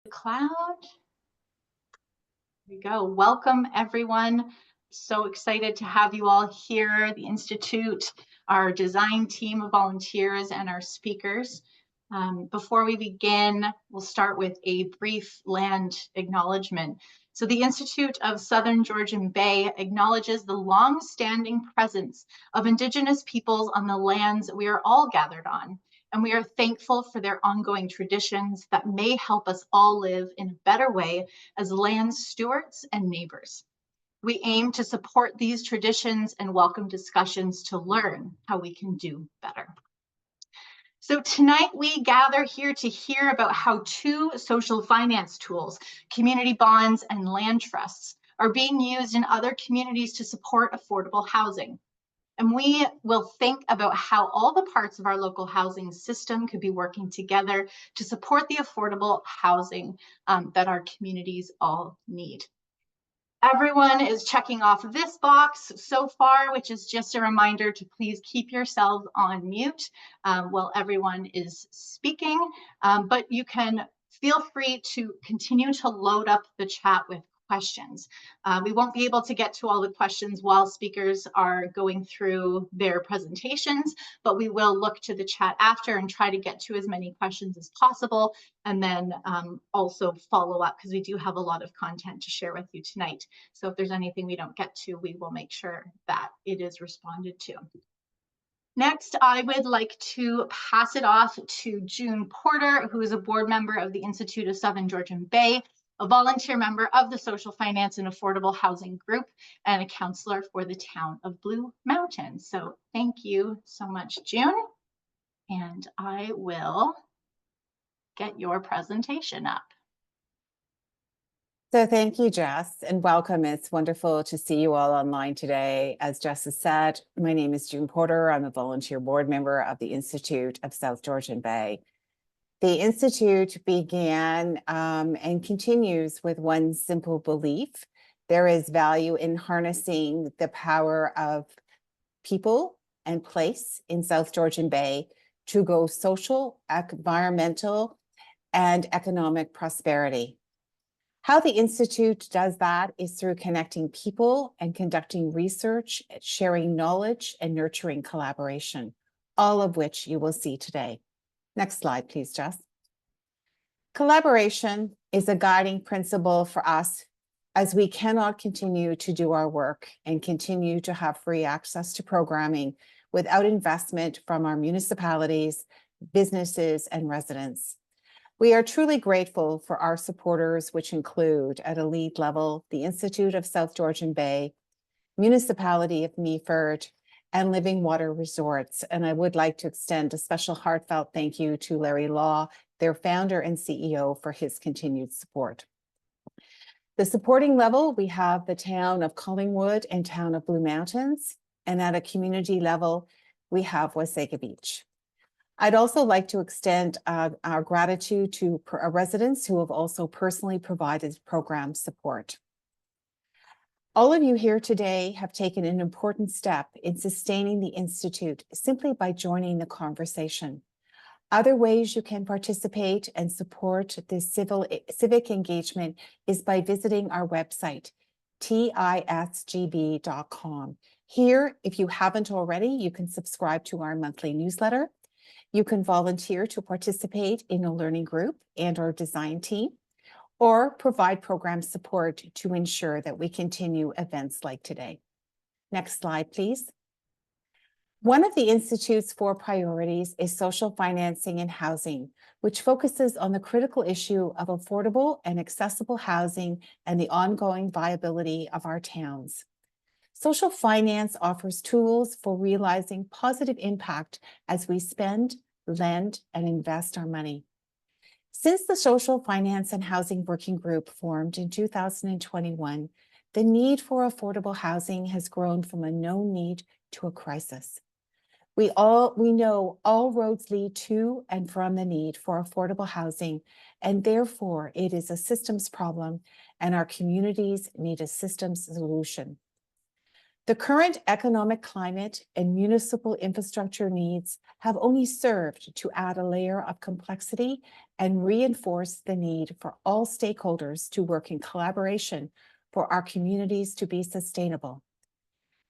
Cloud. There we go. Welcome, everyone. So excited to have you all here, the Institute, our design team of volunteers, and our speakers. Before we begin, we'll start with a brief land acknowledgement. So the Institute of Southern Georgian Bay acknowledges the long-standing presence of Indigenous peoples on the lands we are all gathered on. And we are thankful for their ongoing traditions that may help us all live in a better way as land stewards and neighbors. We aim to support these traditions and welcome discussions to learn how we can do better. So tonight we gather here to hear about how two social finance tools, community bonds and land trusts, are being used in other communities to support affordable housing. And we will think about how all the parts of our local housing system could be working together to support the affordable housing that our communities all need. Everyone is checking off this box so far, which is just a reminder to please keep yourselves on mute while everyone is speaking. But you can feel free to continue to load up the chat with questions. We won't be able to get to all the questions while speakers are going through their presentations, but we will look to the chat after and try to get to as many questions as possible, and then also follow up because we do have a lot of content to share with you tonight. So if there's anything we don't get to, we will make sure that it is responded to. Next, I would like to pass it off to June Porter, who is a board member of the Institute of Southern Georgian Bay, a volunteer member of the Social Finance and Affordable Housing Group, and a counselor for the town of Blue Mountain. So thank you so much, June. And I will get your presentation up. So thank you, Jess, and welcome. It's wonderful to see you all online today. As Jess has said, my name is June Porter. I'm a volunteer board member of the Institute of South Georgian Bay. The Institute began and continues with one simple belief. There is value in harnessing the power of people and place in South Georgian Bay to grow social, environmental, and economic prosperity. How the Institute does that is through connecting people and conducting research, sharing knowledge, and nurturing collaboration, all of which you will see today. Next slide, please, Jess. Collaboration is a guiding principle for us as we cannot continue to do our work and continue to have free access to programming without investment from our municipalities, businesses, and residents. We are truly grateful for our supporters, which include at a lead level, the Institute of South Georgian Bay, Municipality of Meaford, and Living Water Resorts. And I would like to extend a special heartfelt thank you to Larry Law, their founder and CEO, for his continued support. The supporting level, we have the town of Collingwood and town of Blue Mountains. And at a community level, we have Wasaga Beach. I'd also like to extend our gratitude to our residents who have also personally provided program support. All of you here today have taken an important step in sustaining the Institute simply by joining the conversation. Other ways you can participate and support this civic engagement is by visiting our website, tisgb.com. Here, if you haven't already, you can subscribe to our monthly newsletter. You can volunteer to participate in a learning group and our design team, or provide program support to ensure that we continue events like today. Next slide, please. One of the Institute's 4 priorities is social financing and housing, which focuses on the critical issue of affordable and accessible housing and the ongoing viability of our towns. Social finance offers tools for realizing positive impact as we spend, lend, and invest our money. Since the Social Finance and Housing Working Group formed in 2021, the need for affordable housing has grown from a known need to a crisis. We know all roads lead to and from the need for affordable housing, and therefore it is a systems problem, and our communities need a systems solution. The current economic climate and municipal infrastructure needs have only served to add a layer of complexity and reinforce the need for all stakeholders to work in collaboration for our communities to be sustainable.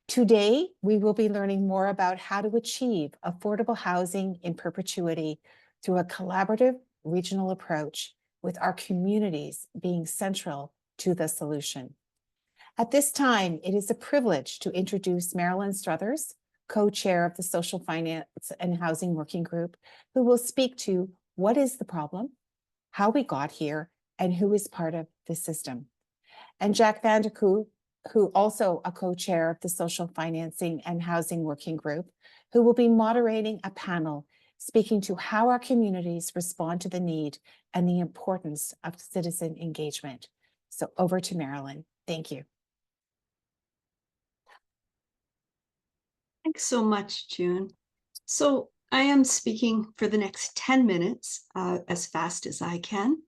Today, we will be learning more about how to achieve affordable housing in perpetuity through a collaborative regional approach, with our communities being central to the solution. At this time, it is a privilege to introduce Marilyn Struthers, co-chair of the Social Finance and Housing Working Group, who will speak to what is the problem, how we got here, and who is part of the system. And Jack Vanderkoe, who also a co-chair of the Social Financing and Housing Working Group, who will be moderating a panel speaking to how our communities respond to the need and the importance of citizen engagement. So over to Marilyn. Thank you. Thanks so much, June. So I am speaking for the next 10 minutes as fast as I can,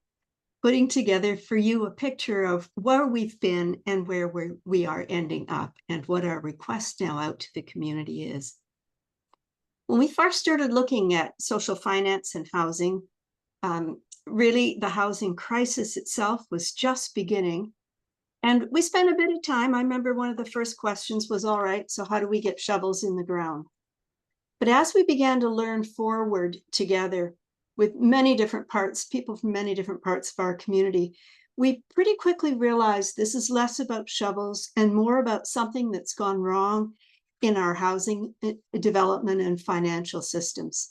putting together for you a picture of where we've been and where we are ending up and what our request now out to the community is. When we first started looking at social finance and housing, really the housing crisis itself was just beginning. And we spent a bit of time. I remember one of the first questions was, all right, so how do we get shovels in the ground? But as we began to learn forward together with many different parts, people from many different parts of our community, we pretty quickly realized this is less about shovels and more about something that's gone wrong in our housing development and financial systems.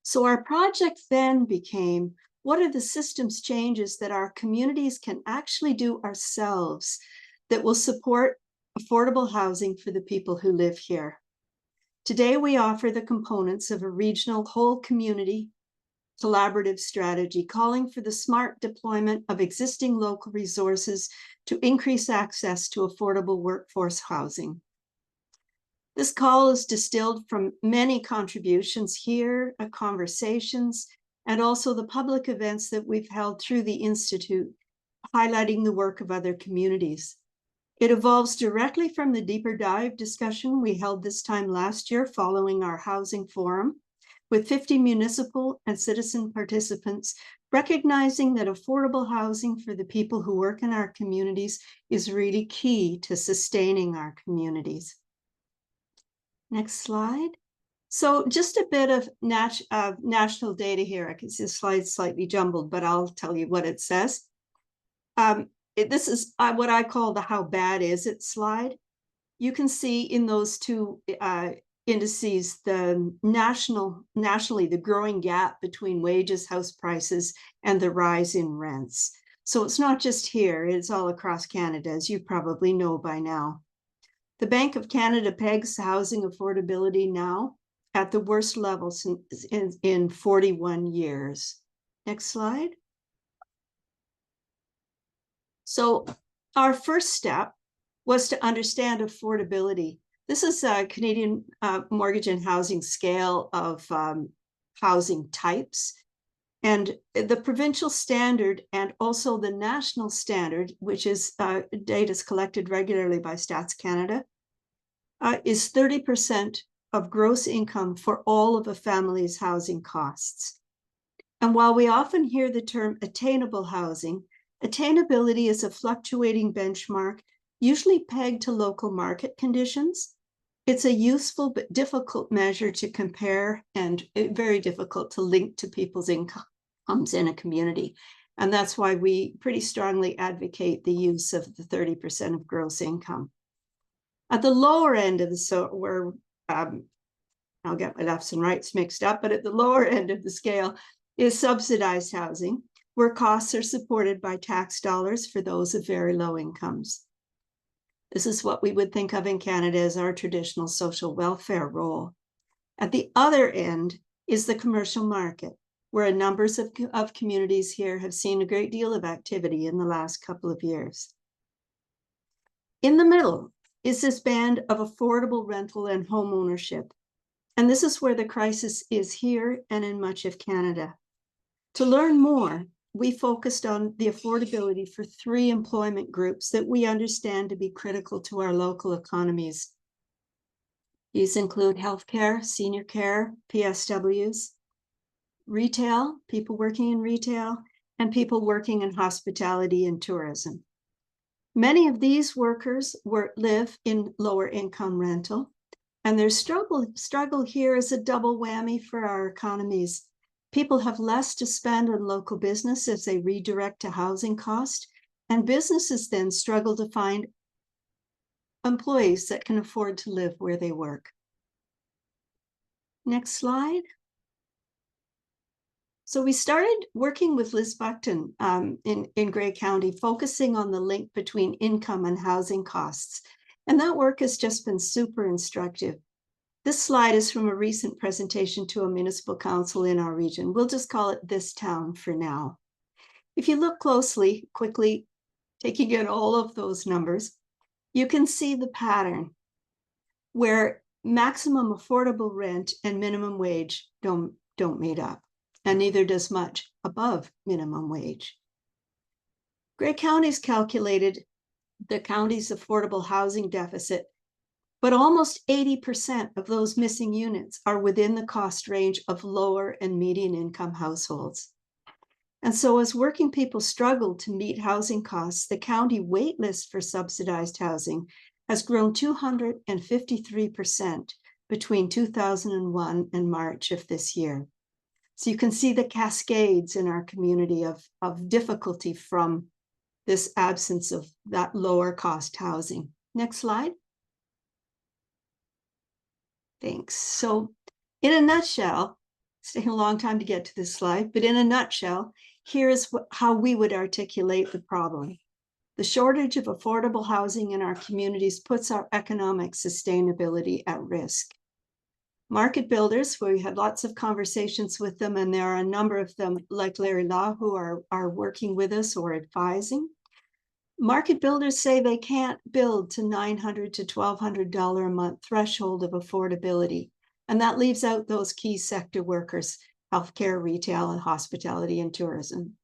So our project then became, what are the systems changes that our communities can actually do ourselves that will support affordable housing for the people who live here? Today, we offer the components of a regional whole community collaborative strategy, calling for the smart deployment of existing local resources to increase access to affordable workforce housing. This call is distilled from many contributions here, conversations, and also the public events that we've held through the Institute, highlighting the work of other communities. It evolves directly from the deeper dive discussion we held this time last year following our housing forum, with 50 municipal and citizen participants, recognizing that affordable housing for the people who work in our communities is really key to sustaining our communities. Next slide. So just a bit of national data here. I can see the slide's slightly jumbled, but I'll tell you what it says. This is what I call the how bad is it slide. You can see in those two indices, the nationally, the growing gap between wages, house prices, and the rise in rents. So it's not just here, it's all across Canada, as you probably know by now. The Bank of Canada pegs housing affordability now at the worst level since in 41 years. Next slide. So our first step was to understand affordability. This is a Canadian mortgage and housing scale of housing types. And the provincial standard and also the national standard, which is data is collected regularly by Stats Canada, is 30% of gross income for all of a family's housing costs. And while we often hear the term attainable housing, attainability is a fluctuating benchmark, usually pegged to local market conditions. It's a useful but difficult measure to compare and very difficult to link to people's incomes in a community. And that's why we pretty strongly advocate the use of the 30% of gross income. At the lower end of the, I'll get my lefts and rights mixed up, but at the lower end of the scale is subsidized housing, where costs are supported by tax dollars for those of very low incomes. This is what we would think of in Canada as our traditional social welfare role. At the other end is the commercial market, where numbers of communities here have seen a great deal of activity in the last couple of years. In the middle is this band of affordable rental and home ownership. And this is where the crisis is here and in much of Canada. To learn more, we focused on the affordability for 3 employment groups that we understand to be critical to our local economies. These include healthcare, senior care, PSWs, retail, people working in retail, and people working in hospitality and tourism. Many of these workers live in lower income rental, and their struggle here is a double whammy for our economies. People have less to spend on local business as they redirect to housing cost, and businesses then struggle to find employees that can afford to live where they work. Next slide. So we started working with Liz Buckton in Grey County, focusing on the link between income and housing costs. And that work has just been super instructive. This slide is from a recent presentation to a municipal council in our region. We'll just call it This Town for now. If you look closely, quickly, taking in all of those numbers, you can see the pattern where maximum affordable rent and minimum wage don't meet up, and neither does much above minimum wage. Grey County's calculated the county's affordable housing deficit, but almost 80% of those missing units are within the cost range of lower and median income households. And so as working people struggle to meet housing costs, the county wait list for subsidized housing has grown 253% between 2001 and March of this year. So you can see the cascades in our community of difficulty from this absence of that lower cost housing. Next slide. Thanks. So in a nutshell, it's taken a long time to get to this slide, but in a nutshell, here is how we would articulate the problem. The shortage of affordable housing in our communities puts our economic sustainability at risk. Market builders, we had lots of conversations with them, and there are a number of them, like Larry Law, who are working with us or advising. Market builders say they can't build to $900 to $1,200 a month threshold of affordability, and that leaves out those key sector workers, healthcare, retail, and hospitality and tourism.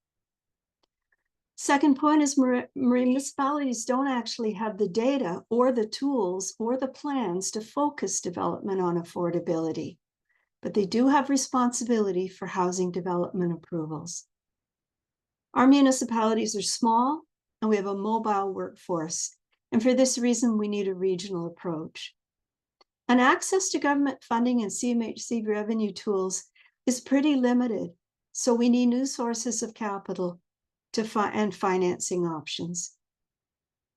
Second point is municipalities don't actually have the data or the tools or the plans to focus development on affordability, but they do have responsibility for housing development approvals. Our municipalities are small and we have a mobile workforce, and for this reason, we need a regional approach. And access to government funding and CMHC revenue tools is pretty limited, so we need new sources of capital and financing options.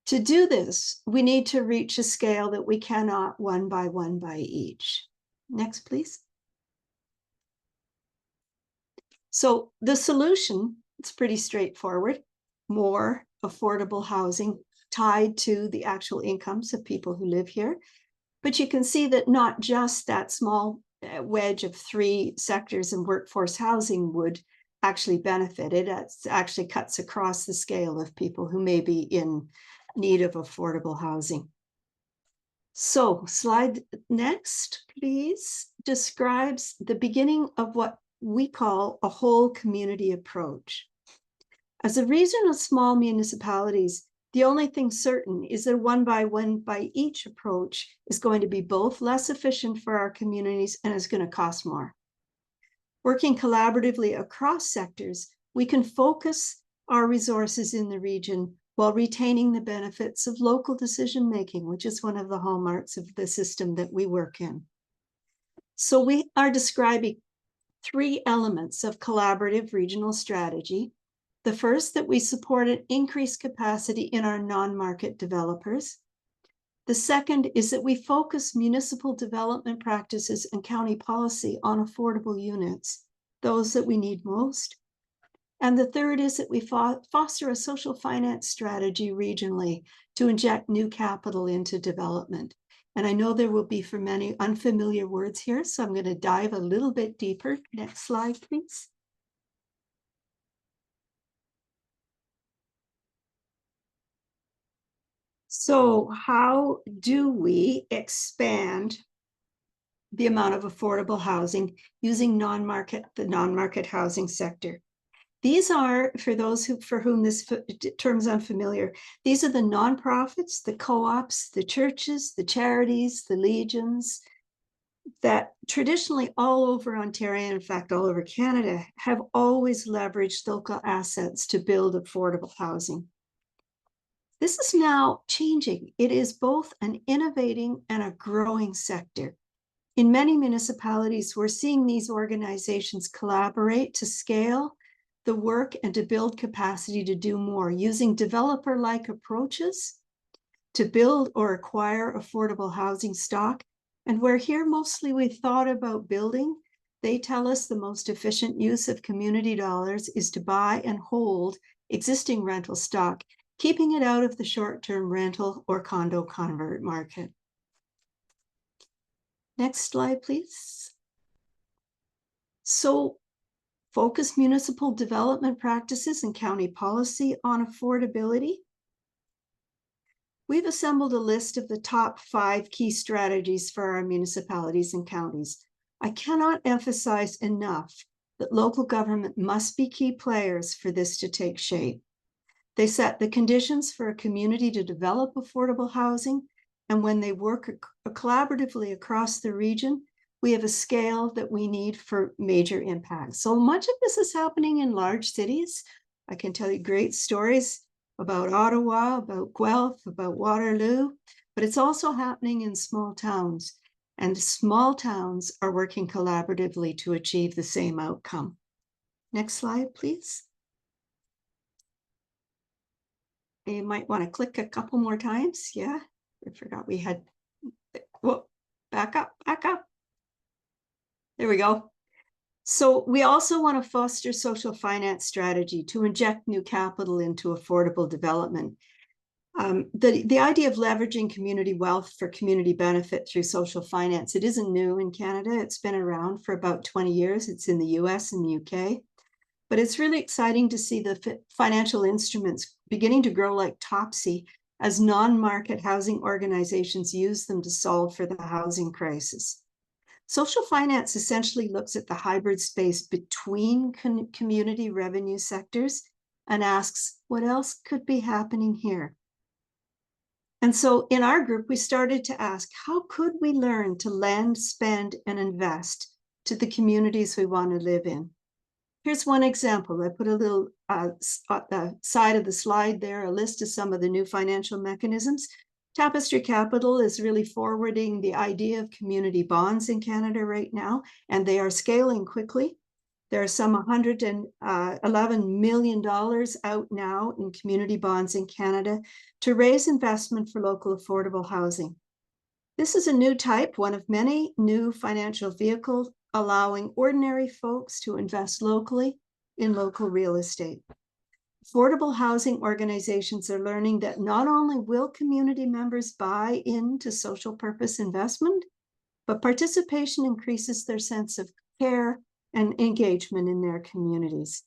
To do this, we need to reach a scale that we cannot one by each. Next, please. So the solution, it's pretty straightforward. More affordable housing tied to the actual incomes of people who live here. But you can see that not just that small wedge of 3 sectors in workforce housing would actually benefit. It actually cuts across the scale of people who may be in need of affordable housing. So slide next, please, describes the beginning of what we call a whole community approach. As a region of small municipalities, the only thing certain is that one by each approach is going to be both less efficient for our communities and is going to cost more. Working collaboratively across sectors, we can focus our resources in the region while retaining the benefits of local decision-making, which is one of the hallmarks of the system that we work in. So we are describing 3 elements of collaborative regional strategy. The first, that we support an increased capacity in our non-market developers. The second is that we focus municipal development practices and county policy on affordable units, those that we need most. And the third is that we foster a social finance strategy regionally to inject new capital into development. And I know there will be for many unfamiliar words here, so I'm going to dive a little bit deeper. Next slide, please. So how do we expand the amount of affordable housing using the non-market housing sector? These are, for those for whom this term is unfamiliar, these are the nonprofits, the co-ops, the churches, the charities, the legions, that traditionally all over Ontario, in fact, all over Canada, have always leveraged local assets to build affordable housing. This is now changing. It is both an innovating and a growing sector. In many municipalities, we're seeing these organizations collaborate to scale the work and to build capacity to do more, using developer-like approaches to build or acquire affordable housing stock. And where here mostly we thought about building, they tell us the most efficient use of community dollars is to buy and hold existing rental stock, keeping it out of the short-term rental or condo convert market. Next slide, please. So, focus municipal development practices and county policy on affordability. We've assembled a list of the top 5 key strategies for our municipalities and counties. I cannot emphasize enough that local government must be key players for this to take shape. They set the conditions for a community to develop affordable housing, and when they work collaboratively across the region, we have a scale that we need for major impact. So much of this is happening in large cities. I can tell you great stories about Ottawa, about Guelph, about Waterloo, but it's also happening in small towns, and small towns are working collaboratively to achieve the same outcome. Next slide, please. You might want to click a couple more times. Yeah, I forgot we had, whoa, back up. There we go. So we also want to foster social finance strategy to inject new capital into affordable development. The idea of leveraging community wealth for community benefit through social finance, it isn't new in Canada. It's been around for about 20 years. It's in the US and the UK. But it's really exciting to see the financial instruments beginning to grow like topsy as non-market housing organizations use them to solve for the housing crisis. Social finance essentially looks at the hybrid space between community revenue sectors and asks, what else could be happening here? And so in our group, we started to ask, how could we learn to lend, spend, and invest to the communities we want to live in? Here's one example. I put a little at the side of the slide there, a list of some of the new financial mechanisms. Tapestry Capital is really forwarding the idea of community bonds in Canada right now, and they are scaling quickly. There are some $111 million out now in community bonds in Canada to raise investment for local affordable housing. This is a new type, one of many new financial vehicles allowing ordinary folks to invest locally in local real estate. Affordable housing organizations are learning that not only will community members buy into social purpose investment, but participation increases their sense of care and engagement in their communities.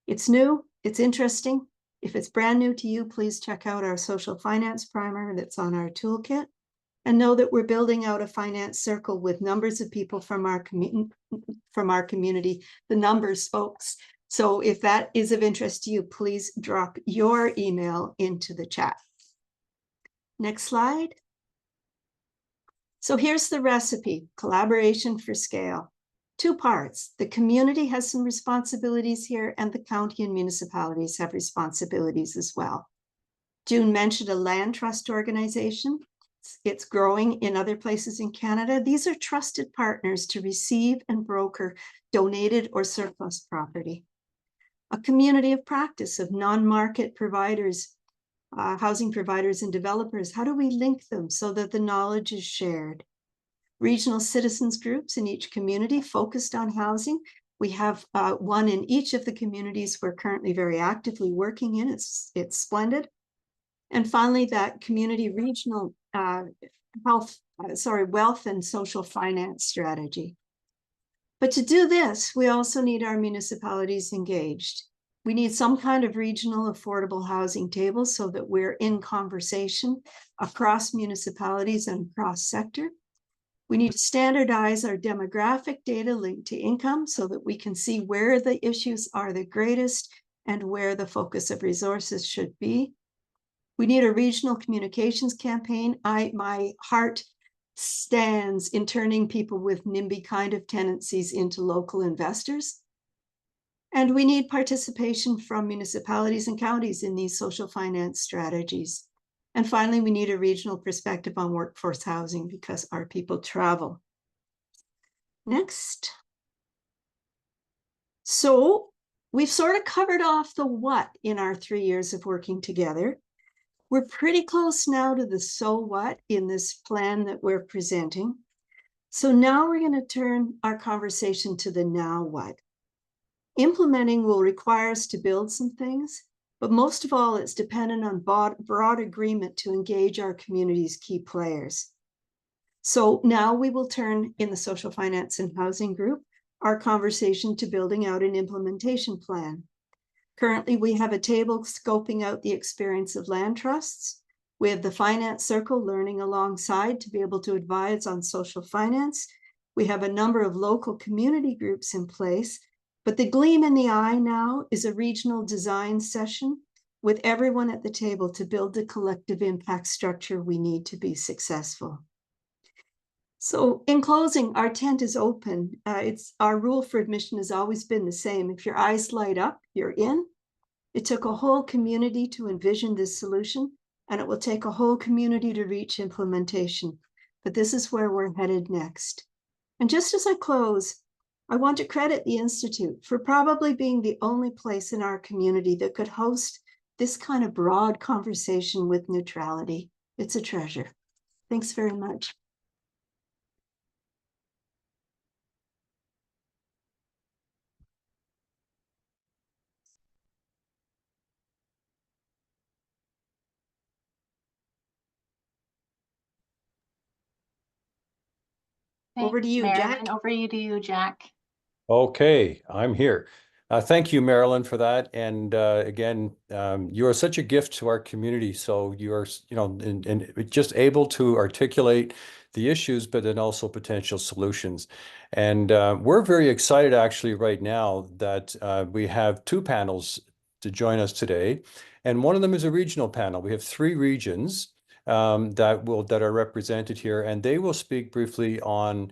It's new, it's interesting. If it's brand new to you, please check out our social finance primer that's on our toolkit. And know that we're building out a finance circle with numbers of people from our community, the numbers, folks. So if that is of interest to you, please drop your email into the chat. Next slide. So here's the recipe, collaboration for scale. 2 parts. The community has some responsibilities here, and the county and municipalities have responsibilities as well. June mentioned a land trust organization. It's growing in other places in Canada. These are trusted partners to receive and broker donated or surplus property. A community of practice of non-market providers, housing providers and developers. How do we link them so that the knowledge is shared? Regional citizens groups in each community focused on housing. We have one in each of the communities we're currently very actively working in. It's splendid. And finally, that community regional wealth and social finance strategy. But to do this, we also need our municipalities engaged. We need some kind of regional affordable housing table so that we're in conversation across municipalities and across sector. We need to standardize our demographic data linked to income so that we can see where the issues are the greatest and where the focus of resources should be. We need a regional communications campaign. My heart stands in turning people with NIMBY kind of tenancies into local investors. And we need participation from municipalities and counties in these social finance strategies. And finally, we need a regional perspective on workforce housing because our people travel. Next. So we've sort of covered off the what in our 3 years of working together. We're pretty close now to the so what in this plan that we're presenting. So now we're going to turn our conversation to the now what. Implementing will require us to build some things, but most of all, it's dependent on broad agreement to engage our community's key players. So now we will turn in the social finance and housing group our conversation to building out an implementation plan. Currently, we have a table scoping out the experience of land trusts. We have the finance circle learning alongside to be able to advise on social finance. We have a number of local community groups in place, but the gleam in the eye now is a regional design session with everyone at the table to build the collective impact structure we need to be successful. So in closing, our tent is open. It's our rule for admission has always been the same. If your eyes light up, you're in. It took a whole community to envision this solution, and it will take a whole community to reach implementation. But this is where we're headed next. And just as I close, I want to credit the Institute for probably being the only place in our community that could host this kind of broad conversation with neutrality. It's a treasure. Thanks very much. Over to Thanks, you, Marilyn. Jack. Over to you, Jack. Okay, I'm here. Thank you, Marilyn, for that. And again, you are such a gift to our community. So you are, and just able to articulate the issues, but then also potential solutions. And we're very excited actually right now that we have 2 panels to join us today. And one of them is a regional panel. We have 3 regions that are represented here, and they will speak briefly on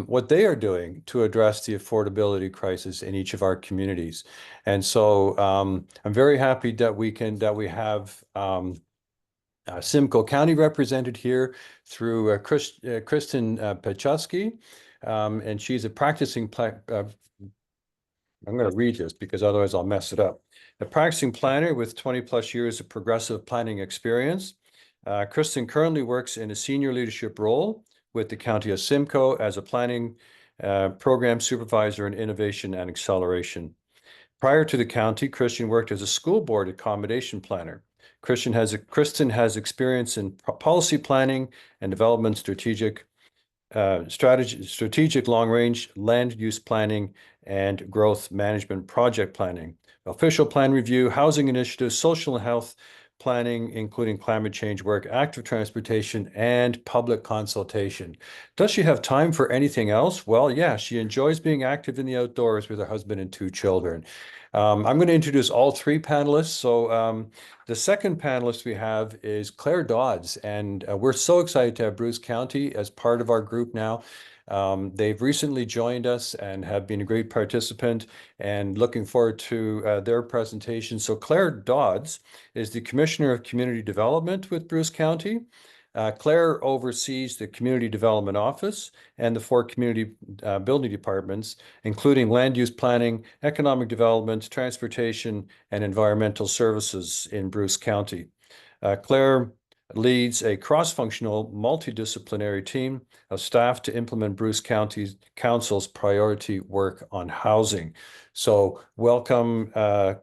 what they are doing to address the affordability crisis in each of our communities. And so I'm very happy that we have Simcoe County represented here through Kristen Pachowski, and she's a practicing I'm going to read this because otherwise I'll mess it up. A practicing planner with 20+ years of progressive planning experience. Kristen currently works in a senior leadership role with the County of Simcoe as a planning program supervisor in innovation and acceleration. Prior to the county, Kristen worked as a school board accommodation planner. Kristen has experience in policy planning and development, strategic long-range land use planning, and growth management project planning, official plan review, housing initiatives, social and health planning, including climate change work, active transportation, and public consultation. Does she have time for anything else? Well, yeah, she enjoys being active in the outdoors with her husband and 2 children. I'm going to introduce all 3 panelists. So the second panelist we have is Claire Dodds, and we're so excited to have Bruce County as part of our group now. They've recently joined us and have been a great participant, and looking forward to their presentation. So Claire Dodds is the Commissioner of Community Development with Bruce County. Claire oversees the Community Development Office and the 4 community building departments, including land use planning, economic development, transportation, and environmental services in Bruce County. Claire leads a cross-functional, multidisciplinary team of staff to implement Bruce County Council's priority work on housing. So welcome,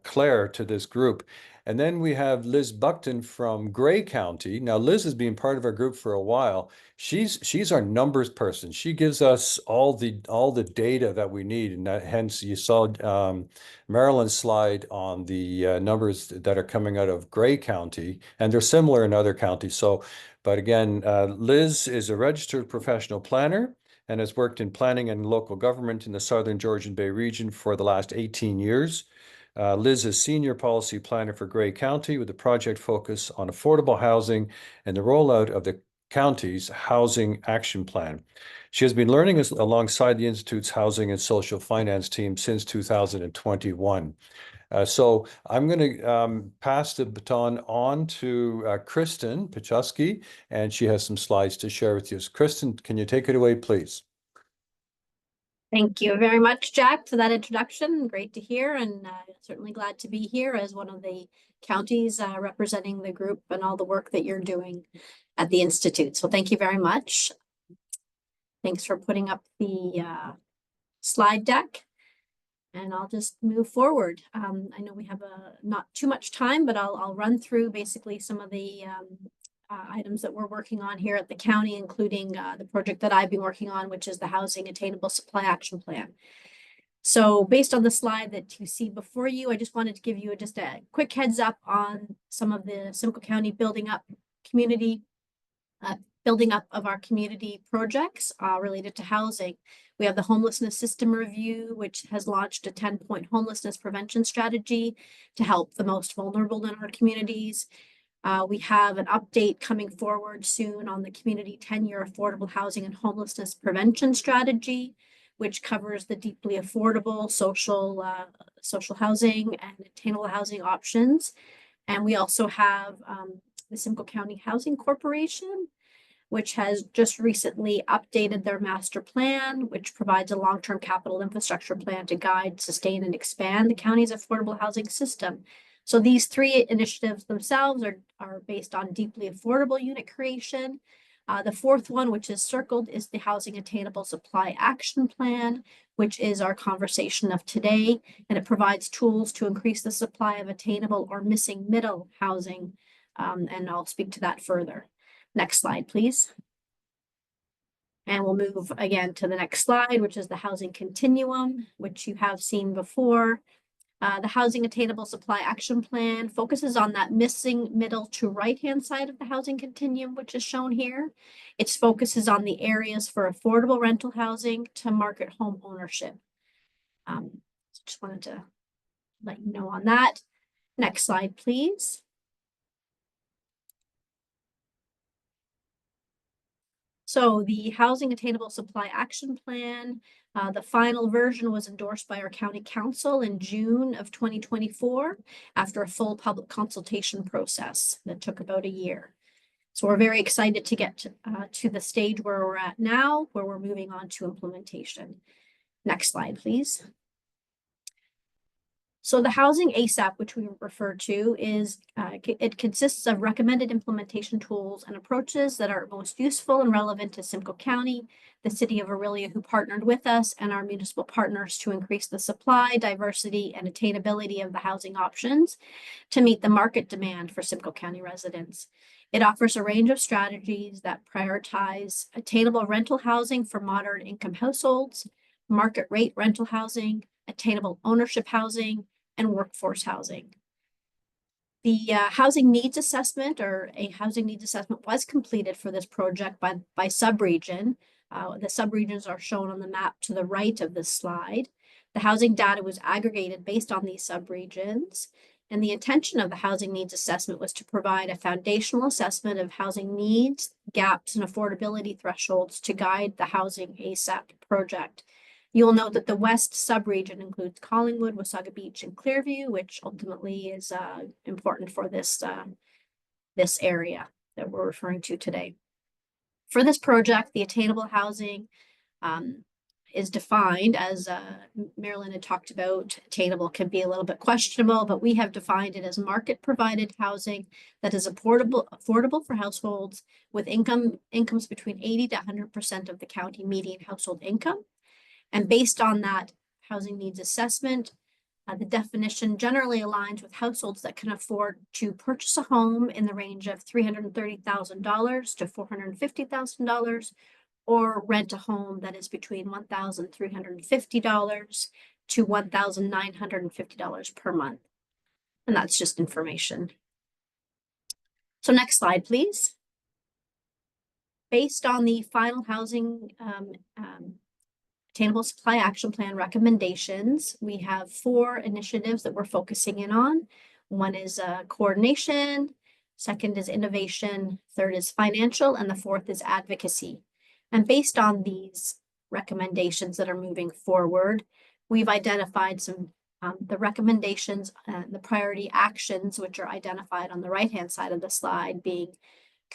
Claire, to this group. And then we have Liz Buckton from Grey County. Now, Liz has been part of our group for a while. She's our numbers person. She gives us all the data that we need, and hence you saw Marilyn's slide on the numbers that are coming out of Grey County, and they're similar in other counties. So, but again, Liz is a registered professional planner and has worked in planning and local government in the Southern Georgian Bay region for the last 18 years. Liz is Senior Policy Planner for Grey County with a project focus on affordable housing and the rollout of the County's Housing Action Plan. She has been learning alongside the Institute's Housing and Social Finance team since 2021. So I'm going to pass the baton on to Kristen Pichowski, and she has some slides to share with you. Kristen, can you take it away, please? Thank you very much, Jack, for that introduction. Great to hear, and certainly glad to be here as one of the counties representing the group and all the work that you're doing at the Institute. So thank you very much. Thanks for putting up the slide deck, and I'll just move forward. I know we have not too much time, but I'll run through basically some of the items that we're working on here at the county, including the project that I've been working on, which is the Housing Attainable Supply Action Plan. So based on the slide that you see before you, I just wanted to give you just a quick heads up on some of the Simcoe County building up of our community projects related to housing. We have the homelessness system review, which has launched a 10-point homelessness prevention strategy to help the most vulnerable in our communities. We have an update coming forward soon on the community 10-year affordable housing and homelessness prevention strategy, which covers the deeply affordable social housing and attainable housing options. And we also have the Simcoe County Housing Corporation, which has just recently updated their master plan, which provides a long-term capital infrastructure plan to guide, sustain, and expand the county's affordable housing system. So these three initiatives themselves are based on deeply affordable unit creation. The fourth one, which is circled, is the Housing Attainable Supply Action Plan, which is our conversation of today, and it provides tools to increase the supply of attainable or missing middle housing, and I'll speak to that further. Next slide, please. And we'll move again to the next slide, which is the housing continuum, which you have seen before. The Housing Attainable Supply Action Plan focuses on that missing middle to right-hand side of the housing continuum, which is shown here. It focuses on the areas for affordable rental housing to market home ownership. Just wanted to let you know on that. Next slide, please. So the Housing Attainable Supply Action Plan, the final version was endorsed by our county council in June of 2024 after a full public consultation process that took about a year. So we're very excited to get to the stage where we're at now, where we're moving on to implementation. Next slide, please. So the Housing ASAP, which we refer to, is it consists of recommended implementation tools and approaches that are most useful and relevant to Simcoe County, the city of Orillia, who partnered with us, and our municipal partners to increase the supply, diversity, and attainability of the housing options to meet the market demand for Simcoe County residents. It offers a range of strategies that prioritize attainable rental housing for moderate income households, market rate rental housing, attainable ownership housing, and workforce housing. The housing needs assessment, or a housing needs assessment, was completed for this project by subregion. The subregions are shown on the map to the right of this slide. The housing data was aggregated based on these subregions, and the intention of the housing needs assessment was to provide a foundational assessment of housing needs, gaps, and affordability thresholds to guide the Housing ASAP project. You'll note that the west subregion includes Collingwood, Wasaga Beach, and Clearview, which ultimately is important for this area that we're referring to today. For this project, the attainable housing is defined as Marilyn had talked about. Attainable can be a little bit questionable, but we have defined it as market-provided housing that is affordable for households with incomes between 80 to 100% of the county median household income. And based on that housing needs assessment, the definition generally aligns with households that can afford to purchase a home in the range of $330,000 to $450,000, or rent a home that is between $1,350 to $1,950 per month. And that's just information. So next slide, please. Based on the final housing Attainable Supply Action Plan recommendations, we have 4 initiatives that we're focusing in on. One is coordination, Second is innovation. Third is financial. And the fourth is advocacy. And based on these recommendations that are moving forward, we've identified some the recommendations and the priority actions, which are identified on the right-hand side of the slide, being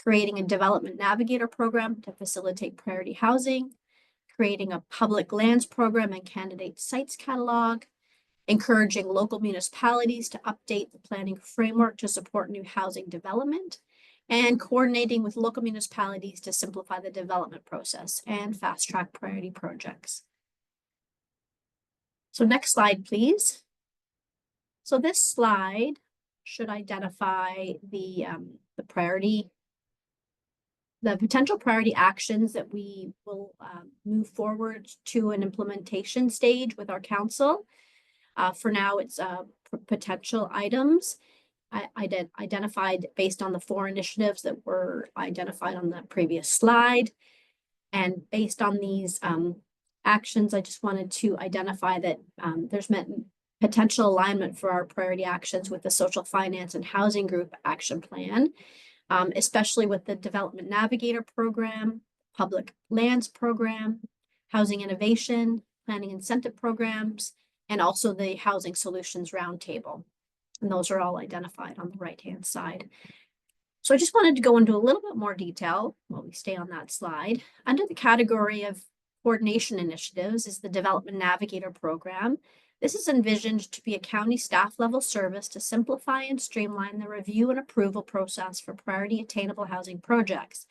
creating a development navigator program to facilitate priority housing, creating a public lands program and candidate sites catalog, encouraging local municipalities to update the planning framework to support new housing development, and coordinating with local municipalities to simplify the development process and fast-track priority projects. So next slide, please. So this slide should identify the potential priority actions that we will move forward to an implementation stage with our council. For now, it's potential items identified based on the 4 initiatives that were identified on the previous slide. And based on these actions, I just wanted to identify that there's potential alignment for our priority actions with the Social Finance and Housing Group Action Plan, especially with the Development Navigator Program, Public Lands Program, Housing Innovation, Planning Incentive Programs, and also the Housing Solutions Roundtable. And those are all identified on the right-hand side. So I just wanted to go into a little bit more detail while we stay on that slide. Under the category of coordination initiatives is the Development Navigator Program. This is envisioned to be a county staff level service to simplify and streamline the review and approval process for priority attainable housing projects.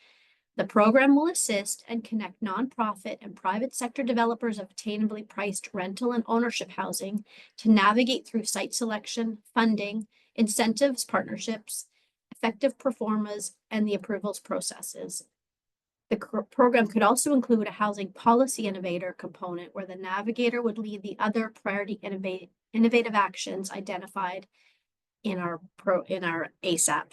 The program will assist and connect nonprofit and private sector developers of attainably priced rental and ownership housing to navigate through site selection, funding, incentives, partnerships, effective performance, and the approvals processes. The program could also include a housing policy innovator component where the navigator would lead the other priority innovative actions identified in our ASAP.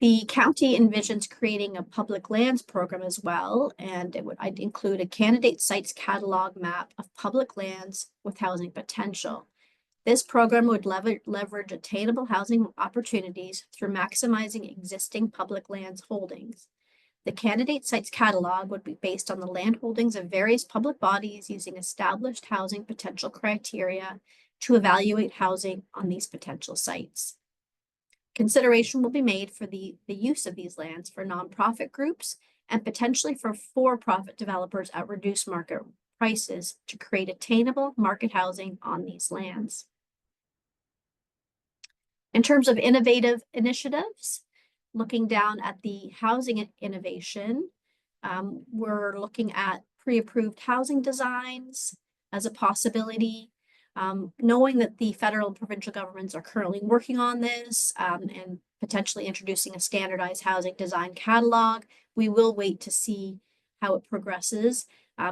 The county envisions creating a public lands program as well, and it would include a candidate sites catalog map of public lands with housing potential. This program would leverage attainable housing opportunities through maximizing existing public lands holdings. The candidate sites catalog would be based on the land holdings of various public bodies using established housing potential criteria to evaluate housing on these potential sites. Consideration will be made for the use of these lands for nonprofit groups and potentially for for-profit developers at reduced market prices to create attainable market housing on these lands. In terms of innovative initiatives, looking down at the housing innovation, we're looking at pre-approved housing designs as a possibility, knowing that the federal and provincial governments are currently working on this and potentially introducing a standardized housing design catalog. We will wait to see how it progresses,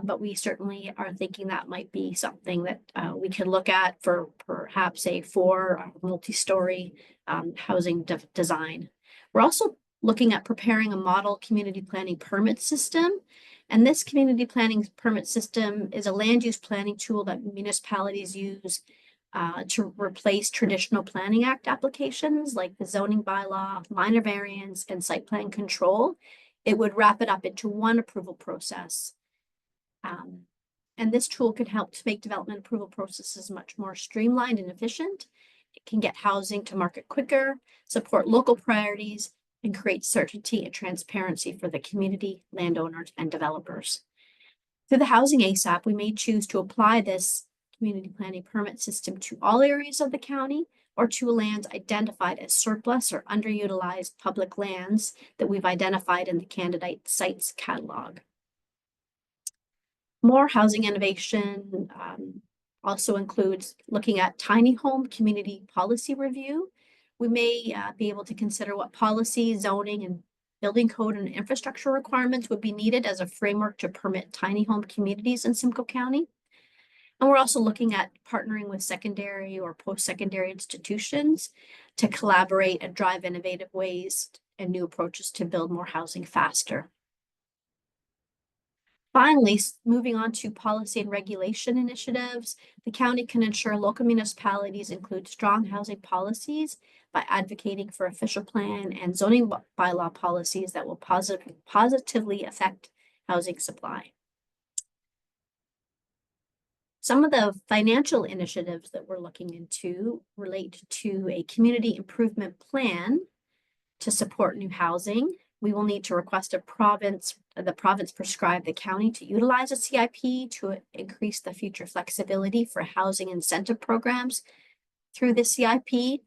but we certainly are thinking that might be something that we can look at for perhaps a multi-story housing design. We're also looking at preparing a model community planning permit system. And this community planning permit system is a land use planning tool that municipalities use to replace traditional Planning Act applications like the zoning bylaw, minor variance, and site plan control. It would wrap it up into one approval process. And this tool can help to make development approval processes much more streamlined and efficient. It can get housing to market quicker, support local priorities, and create certainty and transparency for the community, landowners, and developers. Through the Housing ASAP, we may choose to apply this community planning permit system to all areas of the county or to lands identified as surplus or underutilized public lands that we've identified in the candidate sites catalog. More housing innovation also includes looking at tiny home community policy review. We may be able to consider what policy, zoning, and building code and infrastructure requirements would be needed as a framework to permit tiny home communities in Simcoe County. And we're also looking at partnering with secondary or post-secondary institutions to collaborate and drive innovative ways and new approaches to build more housing faster. Finally, moving on to policy and regulation initiatives, the county can ensure local municipalities include strong housing policies by advocating for official plan and zoning bylaw policies that will positively affect housing supply. Some of the financial initiatives that we're looking into relate to a community improvement plan to support new housing. We will need to request the province prescribe the county to utilize a CIP to increase the future flexibility for housing incentive programs through the CIP.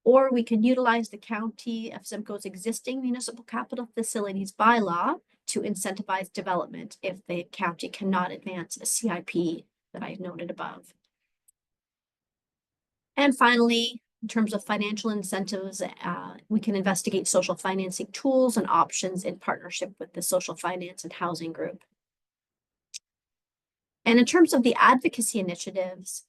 Or we can utilize the county of Simcoe's existing municipal capital facilities bylaw to incentivize development if the county cannot advance a CIP that I noted above. And finally, in terms of financial incentives, we can investigate social financing tools and options in partnership with the Social Finance and Housing Group. And in terms of the advocacy initiatives,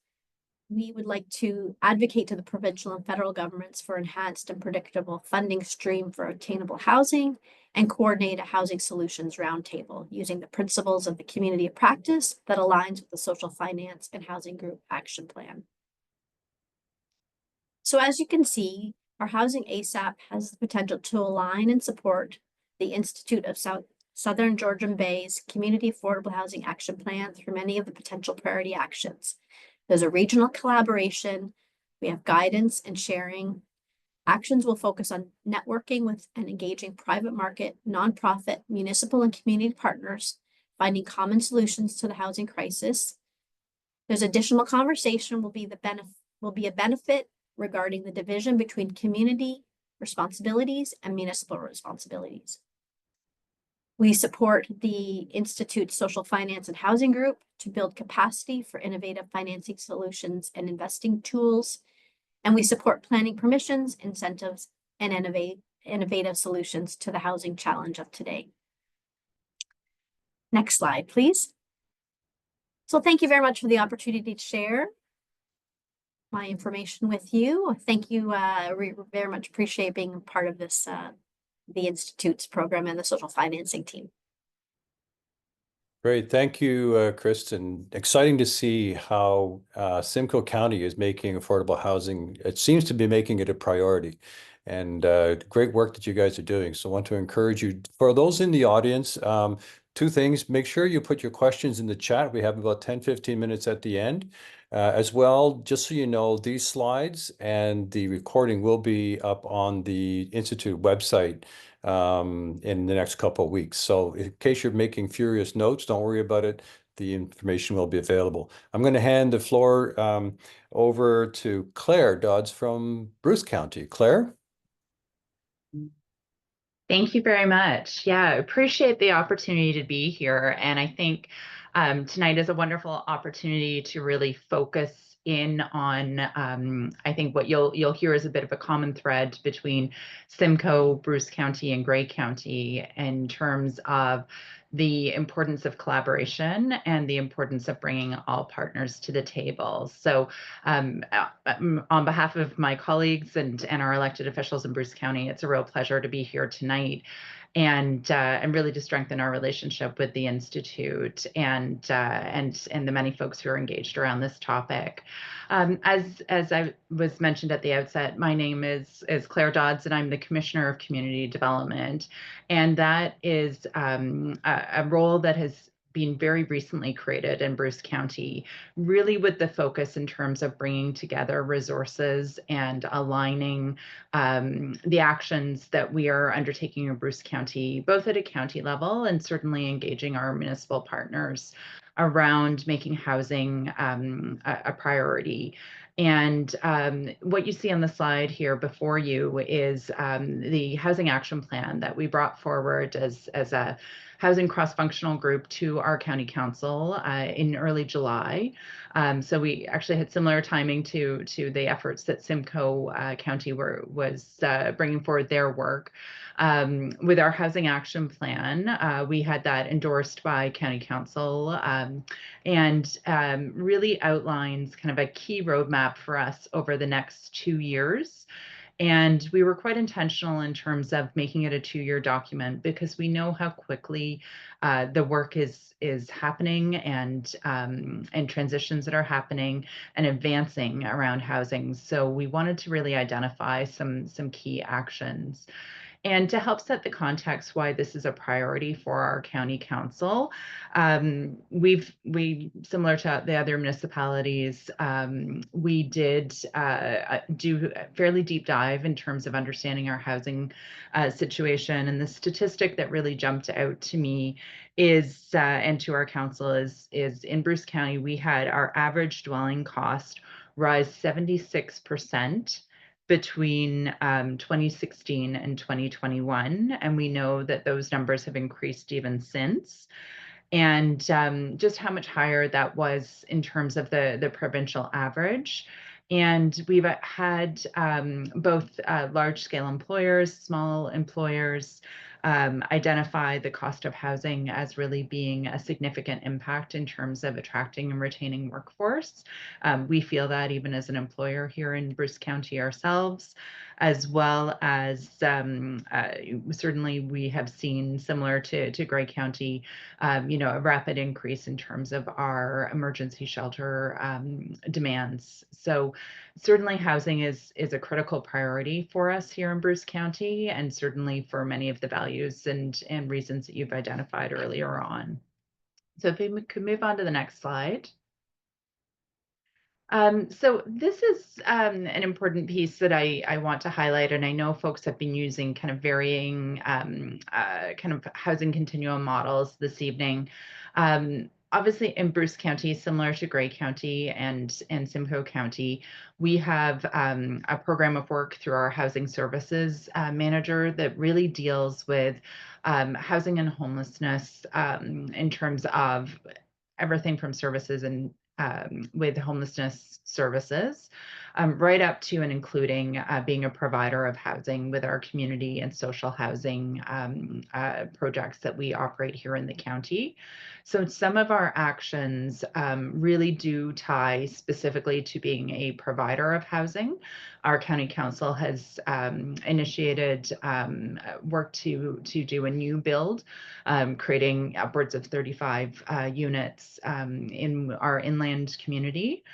we would like to advocate to the provincial and federal governments for enhanced and predictable funding stream for attainable housing and coordinate a housing solutions roundtable using the principles of the community of practice that aligns with the Social Finance and Housing Group action plan. So as you can see, our Housing ASAP has the potential to align and support the Institute of Southern Georgian Bay's Community Affordable Housing Action Plan through many of the potential priority actions. There's a regional collaboration, we have guidance and sharing. Actions will focus on networking with and engaging private market, nonprofit, municipal, and community partners, finding common solutions to the housing crisis. There's additional conversation will be a benefit regarding the division between community responsibilities and municipal responsibilities. We support the Institute's Social Finance and Housing Group to build capacity for innovative financing solutions and investing tools. And we support planning permissions, incentives, and innovative solutions to the housing challenge of today. Next slide, please. So thank you very much for the opportunity to share my information with you. Thank you. We very much appreciate being a part of this, the Institute's program and the social financing team. Great. Thank you, Kristen. Exciting to see how Simcoe County is making affordable housing. It seems to be making it a priority, and great work that you guys are doing. So I want to encourage you, for those in the audience, two things. Make sure you put your questions in the chat. We have about 10-15 minutes at the end. As well, just so you know, these slides and the recording will be up on the Institute website in the next couple of weeks. So in case you're making furious notes, don't worry about it. The information will be available. I'm going to hand the floor over to Claire Dodds from Bruce County. Claire? Thank you very much. Yeah, I appreciate the opportunity to be here. And I think tonight is a wonderful opportunity to really focus in on, I think what you'll hear is a bit of a common thread between Simcoe, Bruce County, and Grey County in terms of the importance of collaboration and the importance of bringing all partners to the table. So on behalf of my colleagues and our elected officials in Bruce County, it's a real pleasure to be here tonight and really to strengthen our relationship with the Institute and the many folks who are engaged around this topic. As I was mentioned at the outset, my name is Claire Dodds, and I'm the Commissioner of Community Development, and that is a role that has been very recently created in Bruce County, really with the focus in terms of bringing together resources and aligning the actions that we are undertaking in Bruce County, both at a county level and certainly engaging our municipal partners around making housing a priority. And what you see on the slide here before you is the housing action plan that we brought forward as a housing cross-functional group to our county council in early July. So we actually had similar timing to the efforts that Simcoe County was bringing forward their work. With our housing action plan, we had that endorsed by county council and really outlines kind of a key roadmap for us over the next 2 years. And we were quite intentional in terms of making it a 2-year document because we know how quickly the work is happening and transitions that are happening and advancing around housing. So we wanted to really identify some key actions. And to help set the context why this is a priority for our county council, we similar to the other municipalities, we did do a fairly deep dive in terms of understanding our housing situation. And the statistic that really jumped out to me is, and to our council is in Bruce County, we had our average dwelling cost rise 76% between 2016 and 2021. And we know that those numbers have increased even since. And just how much higher that was in terms of the provincial average. And we've had both large scale employers, small employers, identify the cost of housing as really being a significant impact in terms of attracting and retaining workforce. We feel that even as an employer here in Bruce County ourselves, as well as certainly we have seen, similar to Grey County, a rapid increase in terms of our emergency shelter demands. So certainly housing is a critical priority for us here in Bruce County, and certainly for many of the values and reasons that you've identified earlier on. So if we could move on to the next slide. So this is an important piece that I want to highlight, and I know folks have been using kind of varying kind of housing continuum models this evening. Obviously in Bruce County, similar to Grey County and Simcoe County, we have a program of work through our housing services manager that really deals with housing and homelessness in terms of everything from services and with homelessness services, right up to and including being a provider of housing with our community and social housing projects that we operate here in the county. So some of our actions really do tie specifically to being a provider of housing. Our county council has initiated work to do a new build, creating upwards of 35 units in our inland community.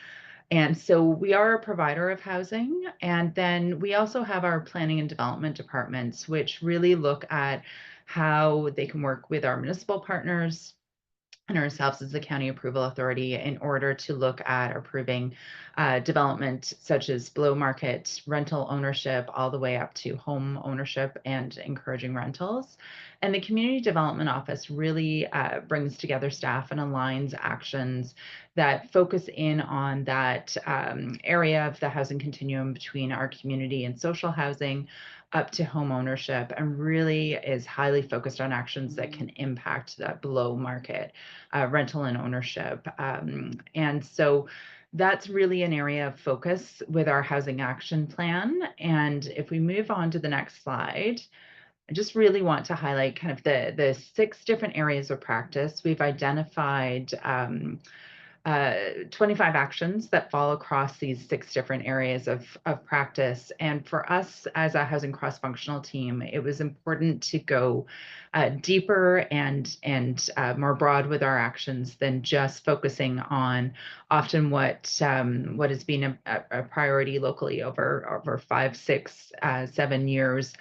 And so we are a provider of housing. And then we also have our planning and development departments, which really look at how they can work with our municipal partners and ourselves as the county approval authority in order to look at approving development such as below market rental ownership all the way up to home ownership and encouraging rentals. And the community development office really brings together staff and aligns actions that focus in on that area of the housing continuum between our community and social housing up to home ownership, and really is highly focused on actions that can impact that below market rental and ownership. And so that's really an area of focus with our housing action plan. And if we move on to the next slide, I just really want to highlight kind of the 6 different areas of practice. We've identified 25 actions that fall across these 6 different areas of practice. And for us as a housing cross-functional team, it was important to go deeper and more broad with our actions than just focusing on often what has been a priority locally over 5, 6, 7 years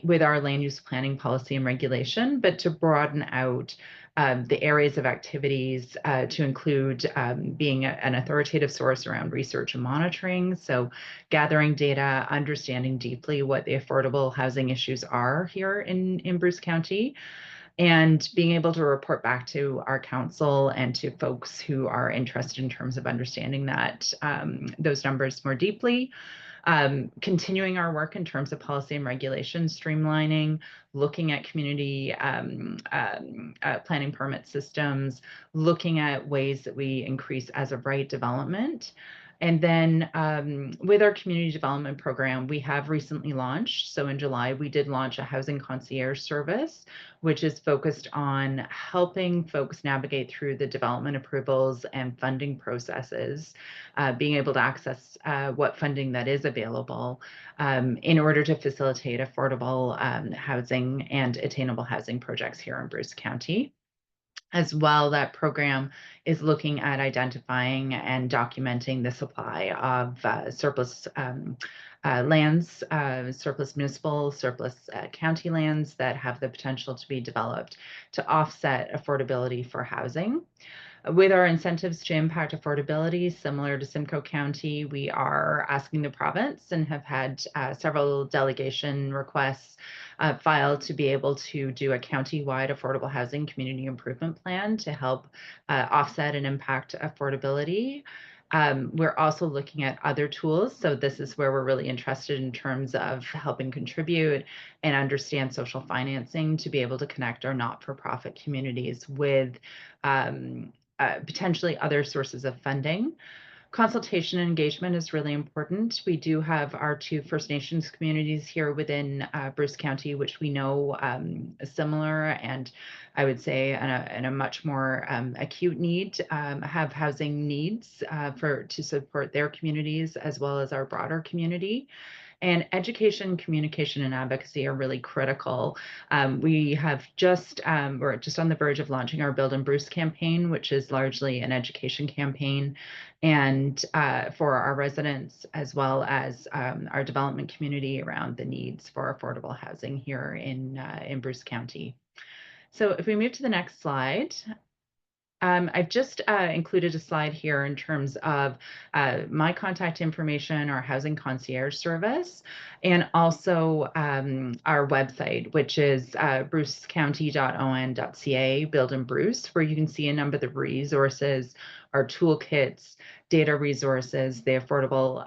with our land use planning policy and regulation, but to broaden out the areas of activities to include being an authoritative source around research and monitoring. So gathering data, understanding deeply what the affordable housing issues are here in Bruce County, and being able to report back to our council and to folks who are interested in terms of understanding that those numbers more deeply. Continuing our work in terms of policy and regulation, streamlining, looking at community planning permit systems, looking at ways that we increase as of right development, And then with our community development program, we have recently launched. So in July, we did launch a housing concierge service, which is focused on helping folks navigate through the development approvals and funding processes, being able to access what funding that is available in order to facilitate affordable housing and attainable housing projects here in Bruce County. As well, that program is looking at identifying and documenting the supply of surplus lands, surplus municipal, surplus county lands that have the potential to be developed to offset affordability for housing. With our incentives to impact affordability, similar to Simcoe County, we are asking the province and have had several delegation requests filed to be able to do a county-wide affordable housing community improvement plan to help offset and impact affordability. We're also looking at other tools. So this is where we're really interested in terms of helping contribute and understand social financing to be able to connect our not-for-profit communities with potentially other sources of funding. Consultation and engagement is really important. We do have our 2 First Nations communities here within Bruce County, which we know similar and I would say in a much more acute need, have housing needs to support their communities as well as our broader community. And education, communication, and advocacy are really critical. We have we're just on the verge of launching our Build in Bruce campaign, which is largely an education campaign, and for our residents as well as our development community around the needs for affordable housing here in Bruce County. So if we move to the next slide. I've just included a slide here in terms of my contact information, our housing concierge service, and also our website, which is brucecounty.on.ca, Build in Bruce, where you can see a number of the resources, our toolkits, data resources, the affordable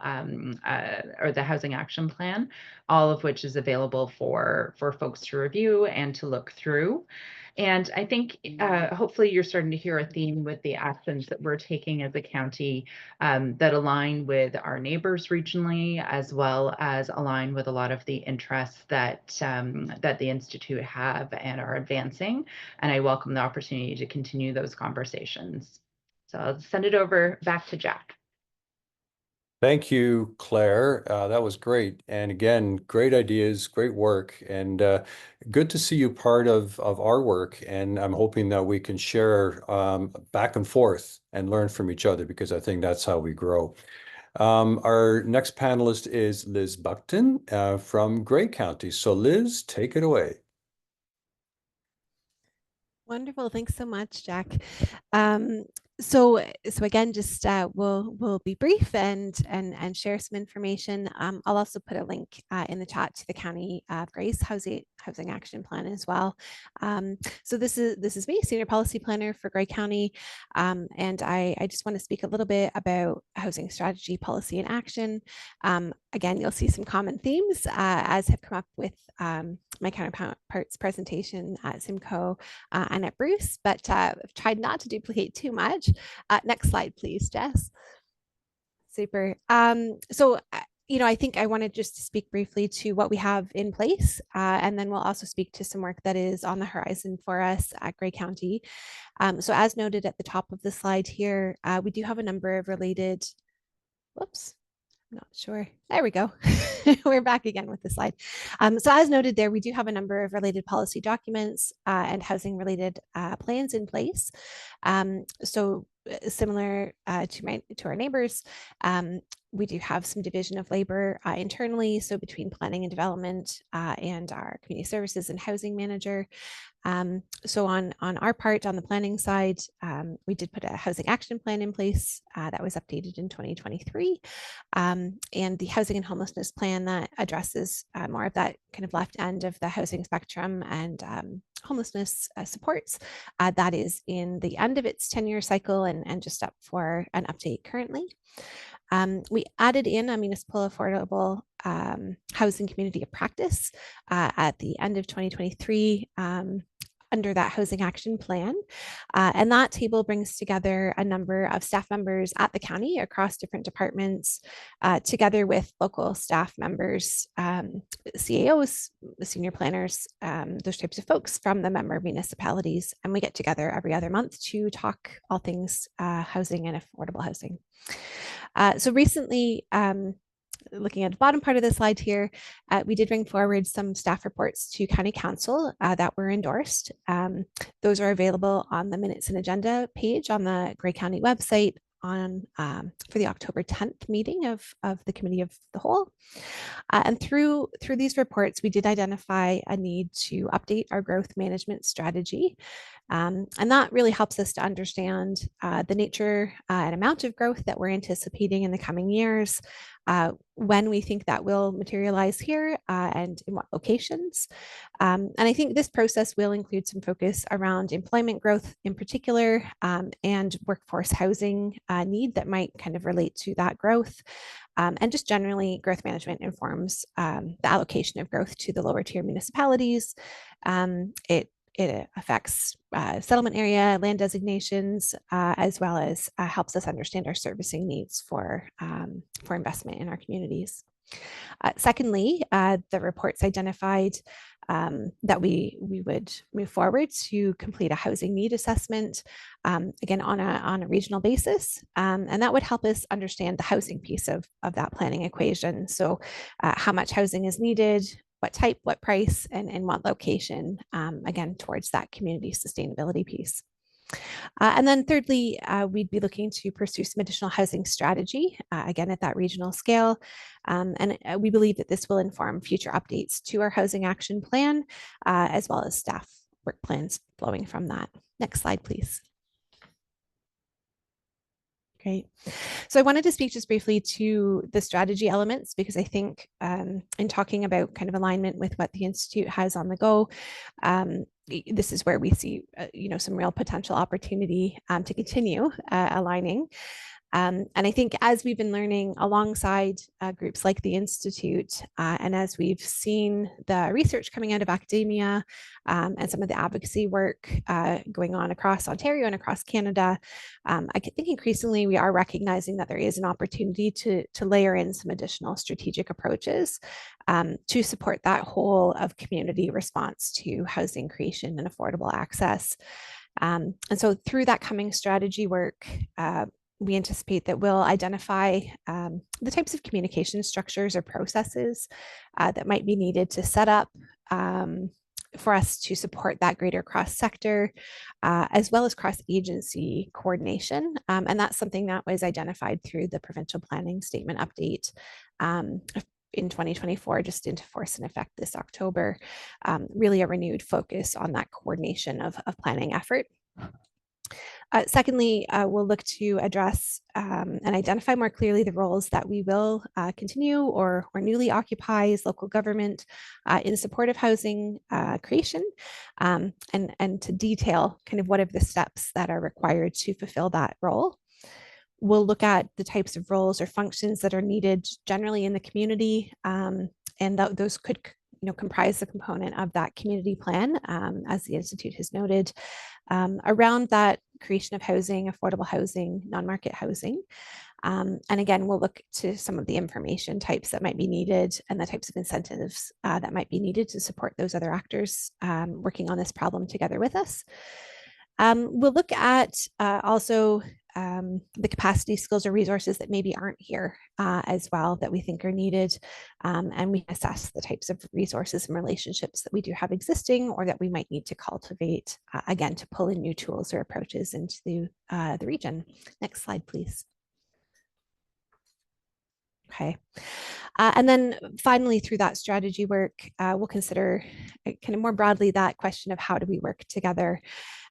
or the housing action plan, all of which is available for folks to review and to look through. And I think hopefully you're starting to hear a theme with the actions that we're taking as a county that align with our neighbors regionally, as well as align with a lot of the interests that the Institute have and are advancing. And I welcome the opportunity to continue those conversations. So I'll send it over back to Jack. Thank you, Claire. That was great. And again, great ideas, great work, and good to see you part of our work. And I'm hoping that we can share back and forth and learn from each other, because I think that's how we grow. Our next panelist is Liz Buckton from Grey County. So Liz, take it away. Wonderful. Thanks so much, Jack. So again, just we'll be brief and share some information. I'll also put a link in the chat to the County of Grey's housing action plan as well. So this is me, Senior Policy Planner for Grey County, and I just want to speak a little bit about housing strategy, policy, and action. Again, you'll see some common themes as have come up with my counterparts' presentation at Simcoe and at Bruce, but I've tried not to duplicate too much. Next slide, please, Jess. Super. So, I think I wanted just to speak briefly to what we have in place, and then we'll also speak to some work that is on the horizon for us at Grey County. So as noted at the top of the slide here, we do have a number of related, whoops, I'm not sure. There we go. We're back again with the slide. So as noted there, we do have a number of related policy documents and housing related plans in place. So similar to our neighbors, we do have some division of labor internally, so between planning and development and our community services and housing manager. So on our part, on the planning side, we did put a housing action plan in place that was updated in 2023, and the housing and homelessness plan that addresses more of that kind of left end of the housing spectrum and homelessness supports. That is in the end of its 10-year cycle and just up for an update currently. We added in a municipal affordable housing community of practice at the end of 2023. under that housing action plan. And that table brings together a number of staff members at the county across different departments, together with local staff members, CAOs, senior planners, those types of folks from the member municipalities. And we get together every other month to talk all things housing and affordable housing. So recently, looking at the bottom part of the slide here, we did bring forward some staff reports to County Council that were endorsed. Those are available on the minutes and agenda page on the Grey County website on for the October 10th meeting of the Committee of the Whole. And through these reports, we did identify a need to update our growth management strategy. And that really helps us to understand the nature and amount of growth that we're anticipating in the coming years, when we think that will materialize here, and in what locations. And I think this process will include some focus around employment growth in particular, and workforce housing need that might kind of relate to that growth. And just generally, growth management informs the allocation of growth to the lower tier municipalities. It affects settlement area, land designations, as well as helps us understand our servicing needs for investment in our communities. Secondly, the reports identified that we would move forward to complete a housing need assessment, again, on a regional basis. And that would help us understand the housing piece of that planning equation. So how much housing is needed, what type, what price, and in what location, again, towards that community sustainability piece. And then thirdly, we'd be looking to pursue some additional housing strategy, again, at that regional scale. And we believe that this will inform future updates to our housing action plan, as well as staff work plans flowing from that. Next slide, please. Great. So I wanted to speak just briefly to the strategy elements, because I think in talking about kind of alignment with what the Institute has on the go, this is where we see, some real potential opportunity to continue aligning. And I think as we've been learning alongside groups like the Institute, and as we've seen the research coming out of academia, and some of the advocacy work going on across Ontario and across Canada, I think increasingly we are recognizing that there is an opportunity to layer in some additional strategic approaches to support that whole of community response to housing creation and affordable access. And so through that coming strategy work, we anticipate that we'll identify the types of communication structures or processes that might be needed to set up for us to support that greater cross-sector, as well as cross-agency coordination. And that's something that was identified through the provincial planning statement update in 2024, just into force and effect this October. Really a renewed focus on that coordination of planning effort. Secondly, we'll look to address and identify more clearly the roles that we will continue or newly occupy as local government in support of housing creation, and to detail kind of what are the steps that are required to fulfill that role. We'll look at the types of roles or functions that are needed generally in the community, and those could comprise the component of that community plan, as the Institute has noted, around that creation of housing, affordable housing, non-market housing. And again, we'll look to some of the information types that might be needed and the types of incentives that might be needed to support those other actors working on this problem together with us. We'll look at also the capacity, skills, or resources that maybe aren't here as well that we think are needed. And we assess the types of resources and relationships that we do have existing or that we might need to cultivate, again, to pull in new tools or approaches into the region. Next slide, please. Okay. And then finally, through that strategy work, we'll consider kind of more broadly that question of how do we work together.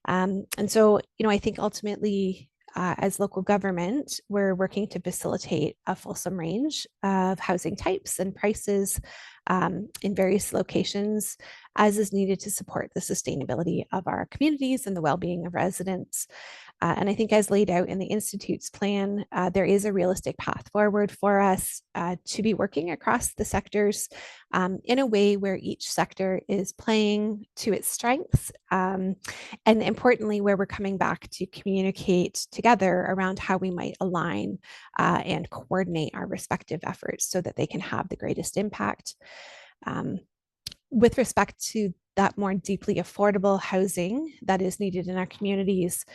And so, I think ultimately, as local government, we're working to facilitate a fulsome range of housing types and prices in various locations, as is needed to support the sustainability of our communities and the well-being of residents. And I think as laid out in the Institute's plan, there is a realistic path forward for us to be working across the sectors in a way where each sector is playing to its strengths. And importantly, where we're coming back to communicate together around how we might align and coordinate our respective efforts so that they can have the greatest impact. With respect to that more deeply affordable housing that is needed in our communities,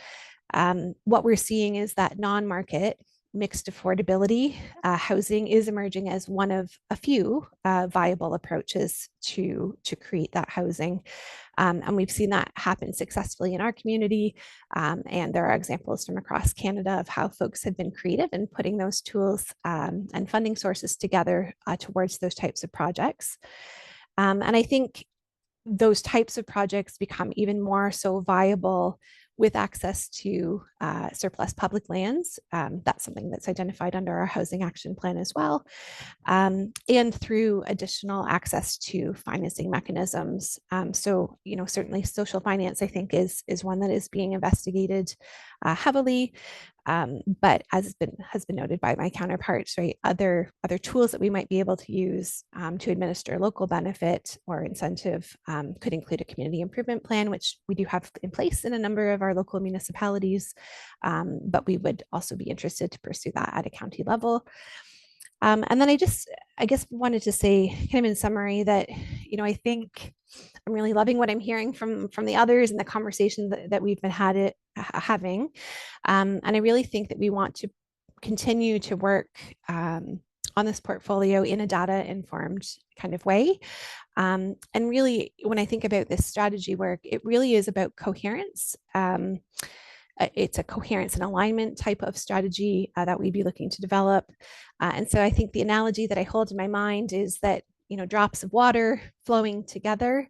what we're seeing is that non-market mixed affordability housing is emerging as one of a few viable approaches to create that housing. And we've seen that happen successfully in our community. And there are examples from across Canada of how folks have been creative in putting those tools and funding sources together towards those types of projects. And I think those types of projects become even more so viable with access to surplus public lands. That's something that's identified under our housing action plan as well. And through additional access to financing mechanisms. So, certainly social finance, I think, is one that is being investigated heavily. But as has been noted by my counterparts, right, other tools that we might be able to use to administer local benefit or incentive could include a community improvement plan, which we do have in place in a number of our local municipalities, but we would also be interested to pursue that at a county level. And then I guess wanted to say, kind of in summary, that I think I'm really loving what I'm hearing from the others and the conversation that we've been having. And I really think that we want to continue to work on this portfolio in a data-informed kind of way. And really, when I think about this strategy work, it really is about coherence. It's a coherence and alignment type of strategy that we'd be looking to develop. And so I think the analogy that I hold in my mind is that, drops of water flowing together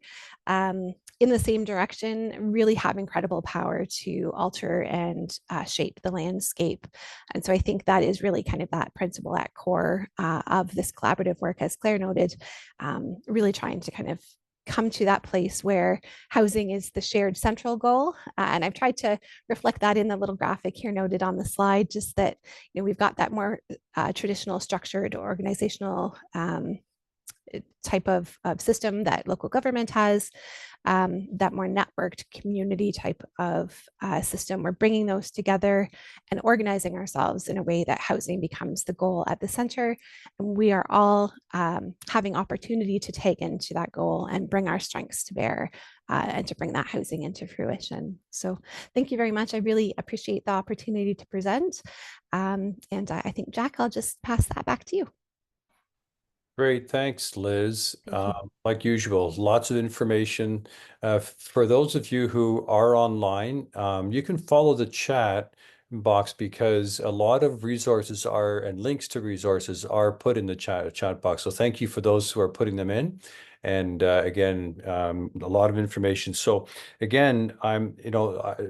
in the same direction really have incredible power to alter and shape the landscape. And so I think that is really kind of that principle at core of this collaborative work, as Claire noted, really trying to kind of come to that place where housing is the shared central goal. And I've tried to reflect that in the little graphic here noted on the slide, just that we've got that more traditional structured organizational type of system that local government has, that more networked community type of system. We're bringing those together and organizing ourselves in a way that housing becomes the goal at the center. And we are all having opportunity to take into that goal and bring our strengths to bear and to bring that housing into fruition. So thank you very much. I really appreciate the opportunity to present. And I think, Jack, I'll just pass that back to you. Great, thanks, Liz. Thank you. Like usual, lots of information. For those of you who are online, you can follow the chat box because a lot of resources and links to resources are put in the chat box. So thank you for those who are putting them in. And again, a lot of information. So again,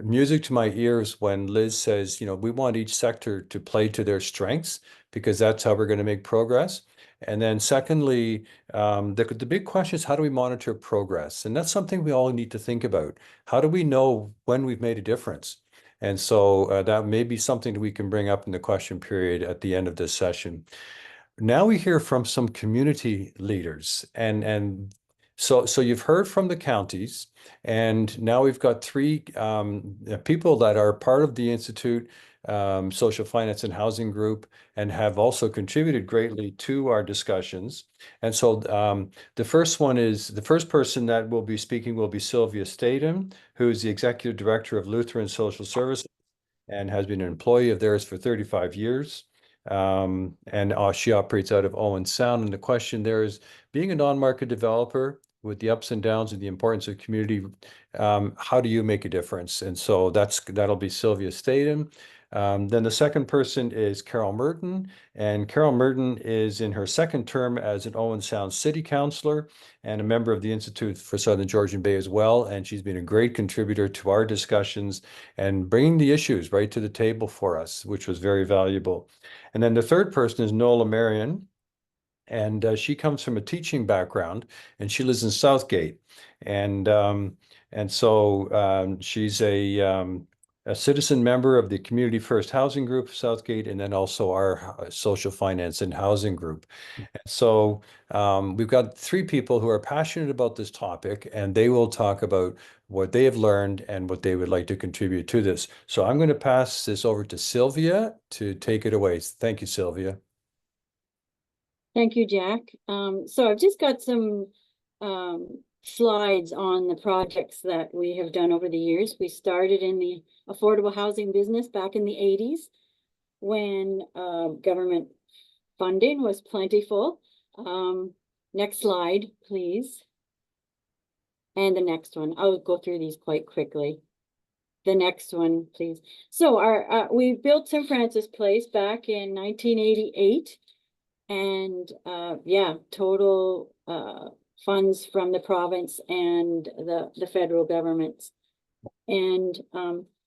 music to my ears when Liz says, we want each sector to play to their strengths because that's how we're going to make progress. And then secondly, the big question is, how do we monitor progress? And that's something we all need to think about. How do we know when we've made a difference? And so that may be something that we can bring up in the question period at the end of this session. Now we hear from some community leaders. And so you've heard from the counties, and now we've got three people that are part of the Institute Social Finance and Housing Group and have also contributed greatly to our discussions. And so the first person that will be speaking will be Sylvia Statham, who's the Executive Director of Lutheran Social Services and has been an employee of theirs for 35 years. And she operates out of Owen Sound. And the question there is, being a non-market developer with the ups and downs and the importance of community, how do you make a difference? And so that'll be Sylvia Statham. Then the second person is Carol Merton, and Carol Merton is in her second term as an Owen Sound City Councillor and a member of the Institute for Southern Georgian Bay as well. And she's been a great contributor to our discussions and bringing the issues right to the table for us, which was very valuable. And then the third person is Nola Marion, and she comes from a teaching background, and she lives in Southgate. And so she's a a citizen member of the Community First Housing Group, Southgate, and then also our Social Finance and Housing Group. And so we've got 3 people who are passionate about this topic, and they will talk about what they have learned and what they would like to contribute to this. So I'm going to pass this over to Sylvia to take it away. Thank you, Sylvia. Thank you, Jack. So I've just got some slides on the projects that we have done over the years. We started in the affordable housing business back in the 80s when government funding was plentiful. Next slide, please. And the next one. I'll go through these quite quickly. The next one, please. So we built St. Francis Place back in 1988. And yeah, total funds from the province and the federal governments. And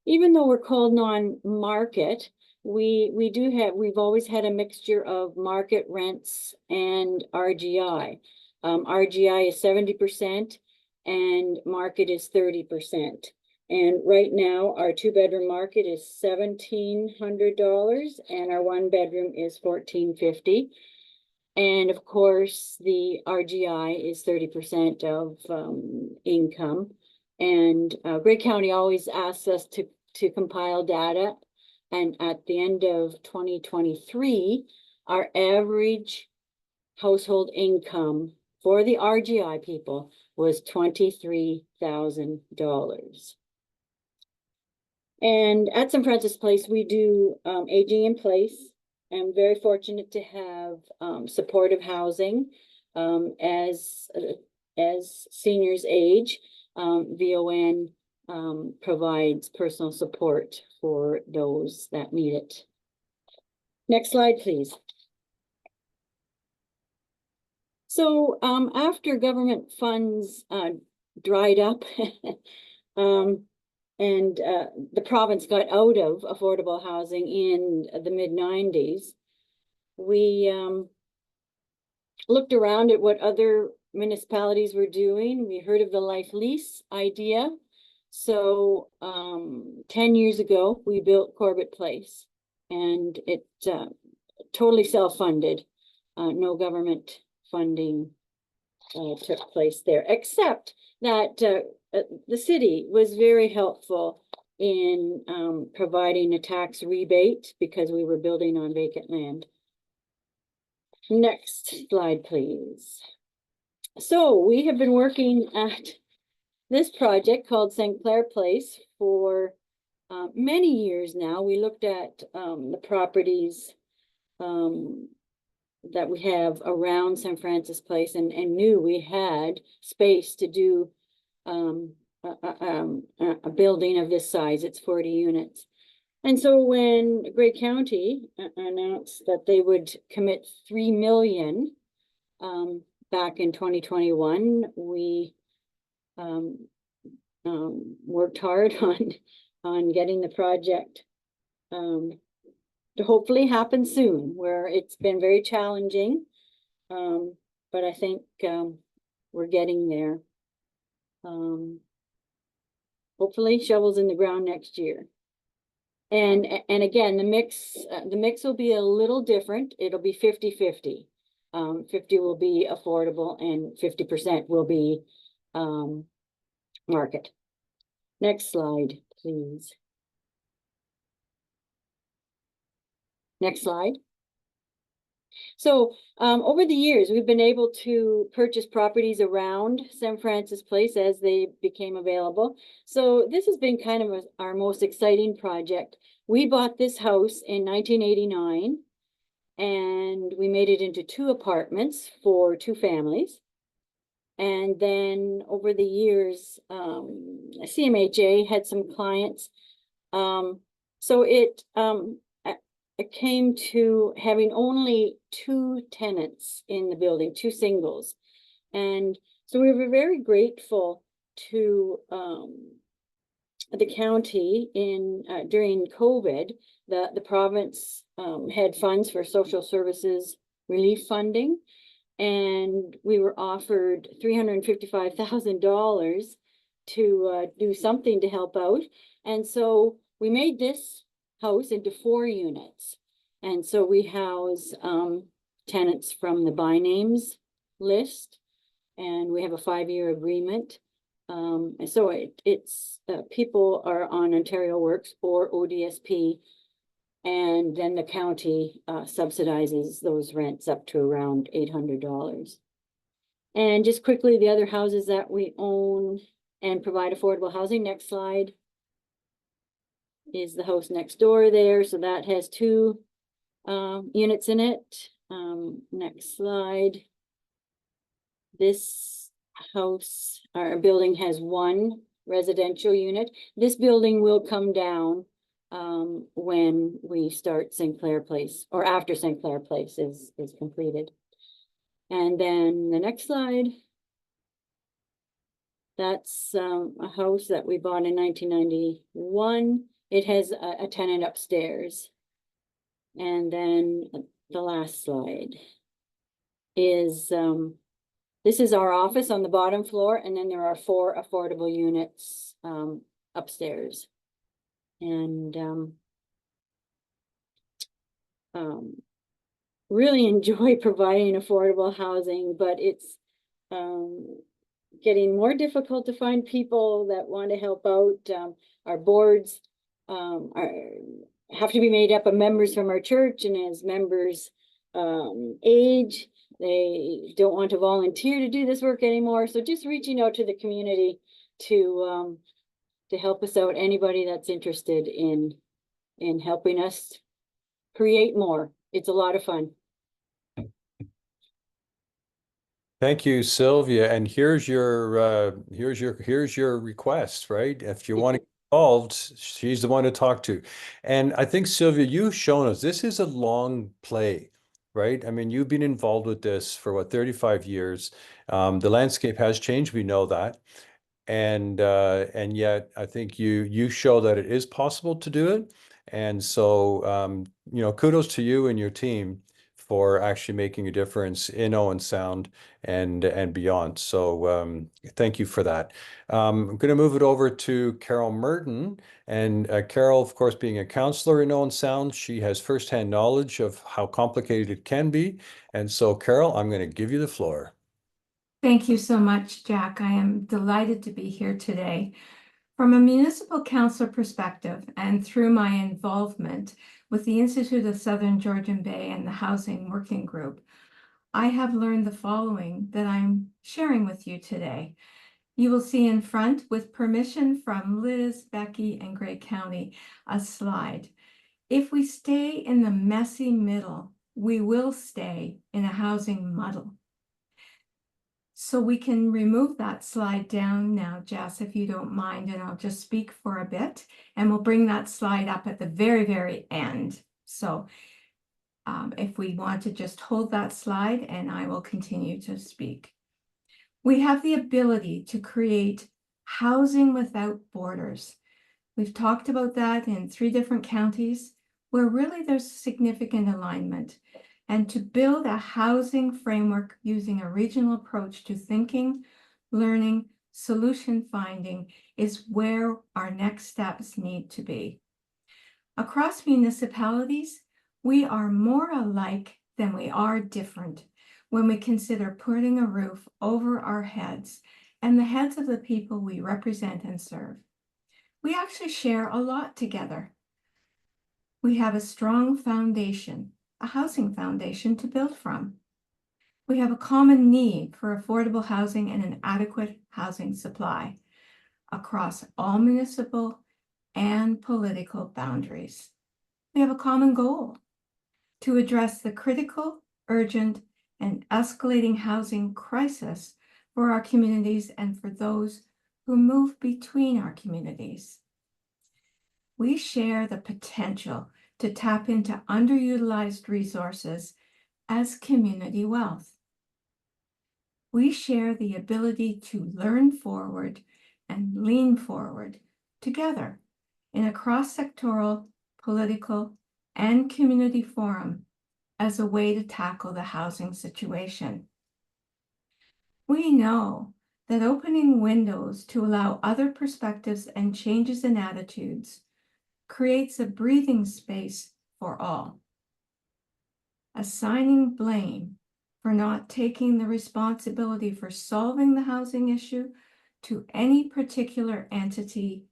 even though we're called non-market, we've always had a mixture of market rents and RGI. RGI is 70% and market is 30%. And right now our 2-bedroom market is $1,700 and our 1-bedroom is $1,450. And of course, the RGI is 30% of income. And Grey County always asks us to compile data. And at the end of 2023, our average household income for the RGI people was $23,000. And at St. Francis Place, we do aging in place. I'm very fortunate to have supportive housing as seniors age. VON provides personal support for those that need it. Next slide, please. So after government funds dried up and the province got out of affordable housing in the mid-90s, we looked around at what other municipalities were doing. We heard of the life lease idea. So 10 years ago, we built Corbett Place, and it totally self-funded. No government funding took place there, except that the city was very helpful in providing a tax rebate because we were building on vacant land. Next slide, please. So we have been working at this project called St. Clair Place for many years now. We looked at the properties that we have around St. Francis Place and knew we had space to do a building of this size. It's 40 units. And so when Grey County announced that they would commit $3 million back in 2021, we worked hard on getting the project to hopefully happen soon, where it's been very challenging, but I think we're getting there. Hopefully shovels in the ground next year. And again, the mix will be a little different. It'll be 50-50. 50 will be affordable and 50% will be market. Next slide, please. Next slide. So over the years, we've been able to purchase properties around St. Francis Place as they became available. So this has been kind of our most exciting project. We bought this house in 1989 and we made it into 2 apartments for 2 families. And then over the years, CMHA had some clients. So it came to having only 2 tenants in the building, 2 singles. And so we were very grateful to the county during COVID. The province had funds for social services relief funding, and we were offered $355,000 to do something to help out. And so we made this house into 4 units. And so we house tenants from the by names list, and we have a 5-year agreement. And so it's people are on Ontario Works or ODSP, and then the county subsidizes those rents up to around $800. And just quickly, the other houses that we own and provide affordable housing. Next slide is the house next door there. So that has 2 units in it. Next slide. This house, our building has 1 residential unit. This building will come down when we start St. Clair Place, or after St. Clair Place is completed. And then the next slide. That's a house that we bought in 1991. It has a tenant upstairs. And then the last slide is, this is our office on the bottom floor, and then there are 4 affordable units upstairs. And really enjoy providing affordable housing, but it's getting more difficult to find people that want to help out. Our boards have to be made up of members from our church, and as members age, they don't want to volunteer to do this work anymore. So just reaching out to the community to help us out. Anybody that's interested in helping us create more. It's a lot of fun. Thank you, Sylvia. And here's your request, right? If you want to get involved, she's the one to talk to. And I think, Sylvia, you've shown us this is a long play, right? I mean, you've been involved with this for what, 35 years. The landscape has changed, we know that. And yet I think you show that it is possible to do it. And so kudos to you and your team for actually making a difference in Owen Sound and beyond. So thank you for that. I'm going to move it over to Carol Merton. And Carol, of course, being a councillor in Owen Sound, she has firsthand knowledge of how complicated it can be. And so, Carol, I'm going to give you the floor. Thank you so much, Jack. I am delighted to be here today. From a municipal council perspective and through my involvement with the Institute of Southern Georgian Bay and the Housing Working Group, I have learned the following that I'm sharing with you today. You will see in front, with permission from Liz, Becky, and Grey County, a slide. If we stay in the messy middle, we will stay in a housing muddle. So we can remove that slide down now, Jess, if you don't mind, and I'll just speak for a bit, and we'll bring that slide up at the very, very end. So if we want to just hold that slide, and I will continue to speak. We have the ability to create housing without borders. We've talked about that in 3 different counties where really there's significant alignment. And to build a housing framework using a regional approach to thinking, learning, solution finding is where our next steps need to be. Across municipalities, we are more alike than we are different when we consider putting a roof over our heads and the heads of the people we represent and serve. We actually share a lot together. We have a strong foundation, a housing foundation to build from. We have a common need for affordable housing and an adequate housing supply across all municipal and political boundaries. We have a common goal to address the critical, urgent, and escalating housing crisis for our communities and for those who move between our communities. We share the potential to tap into underutilized resources as community wealth. We share the ability to learn forward and lean forward together in a cross-sectoral, political, and community forum as a way to tackle the housing situation. We know that opening windows to allow other perspectives and changes in attitudes creates a breathing space for all. Assigning blame for not taking the responsibility for solving the housing issue to any particular entity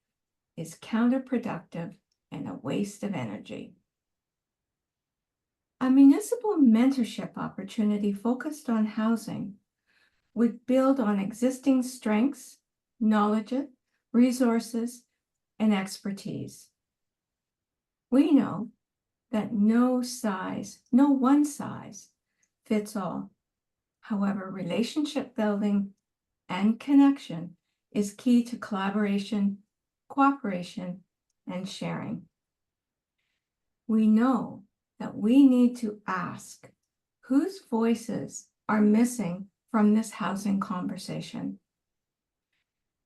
is counterproductive and a waste of energy. A municipal mentorship opportunity focused on housing would build on existing strengths, knowledge, resources, and expertise. We know that no one size fits all. However, relationship building and connection is key to collaboration, cooperation, and sharing. We know that we need to ask whose voices are missing from this housing conversation.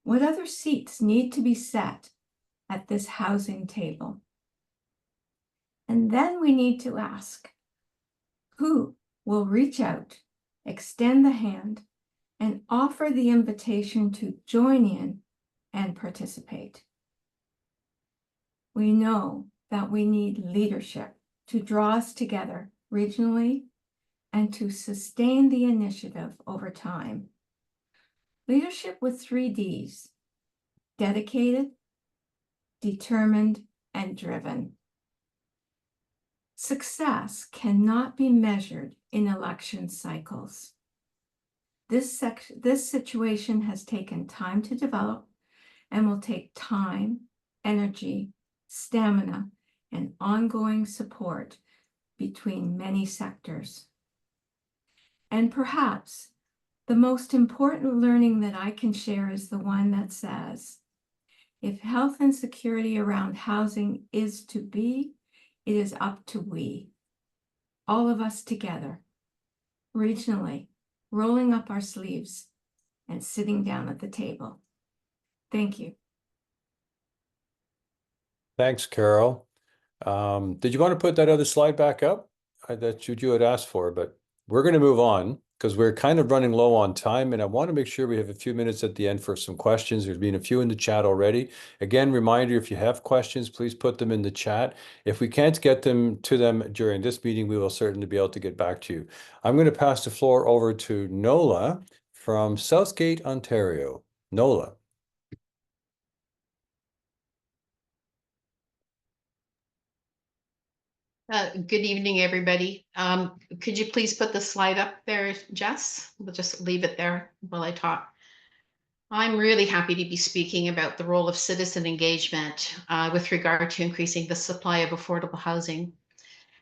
What other seats need to be set at this housing table? And then we need to ask who will reach out, extend the hand, and offer the invitation to join in and participate. We know that we need leadership to draw us together regionally and to sustain the initiative over time. Leadership with 3 Ds: dedicated, determined, and driven. Success cannot be measured in election cycles. This situation has taken time to develop and will take time, energy, stamina, and ongoing support between many sectors. And perhaps the most important learning that I can share is the one that says, if health and security around housing is to be, it is up to we, all of us together, regionally, rolling up our sleeves and sitting down at the table. Thank you. Thanks, Carol. Did you want to put that other slide back up? That's what you had asked for, but we're going to move on because we're kind of running low on time, and I want to make sure we have a few minutes at the end for some questions. There's been a few in the chat already. Again, reminder, if you have questions, please put them in the chat. If we can't get them to them during this meeting, we will certainly be able to get back to you. I'm going to pass the floor over to Nola from Southgate, Ontario. Nola. Good evening, everybody. Could you please put the slide up there, Jess? We'll just leave it there while I talk. I'm really happy to be speaking about the role of citizen engagement with regard to increasing the supply of affordable housing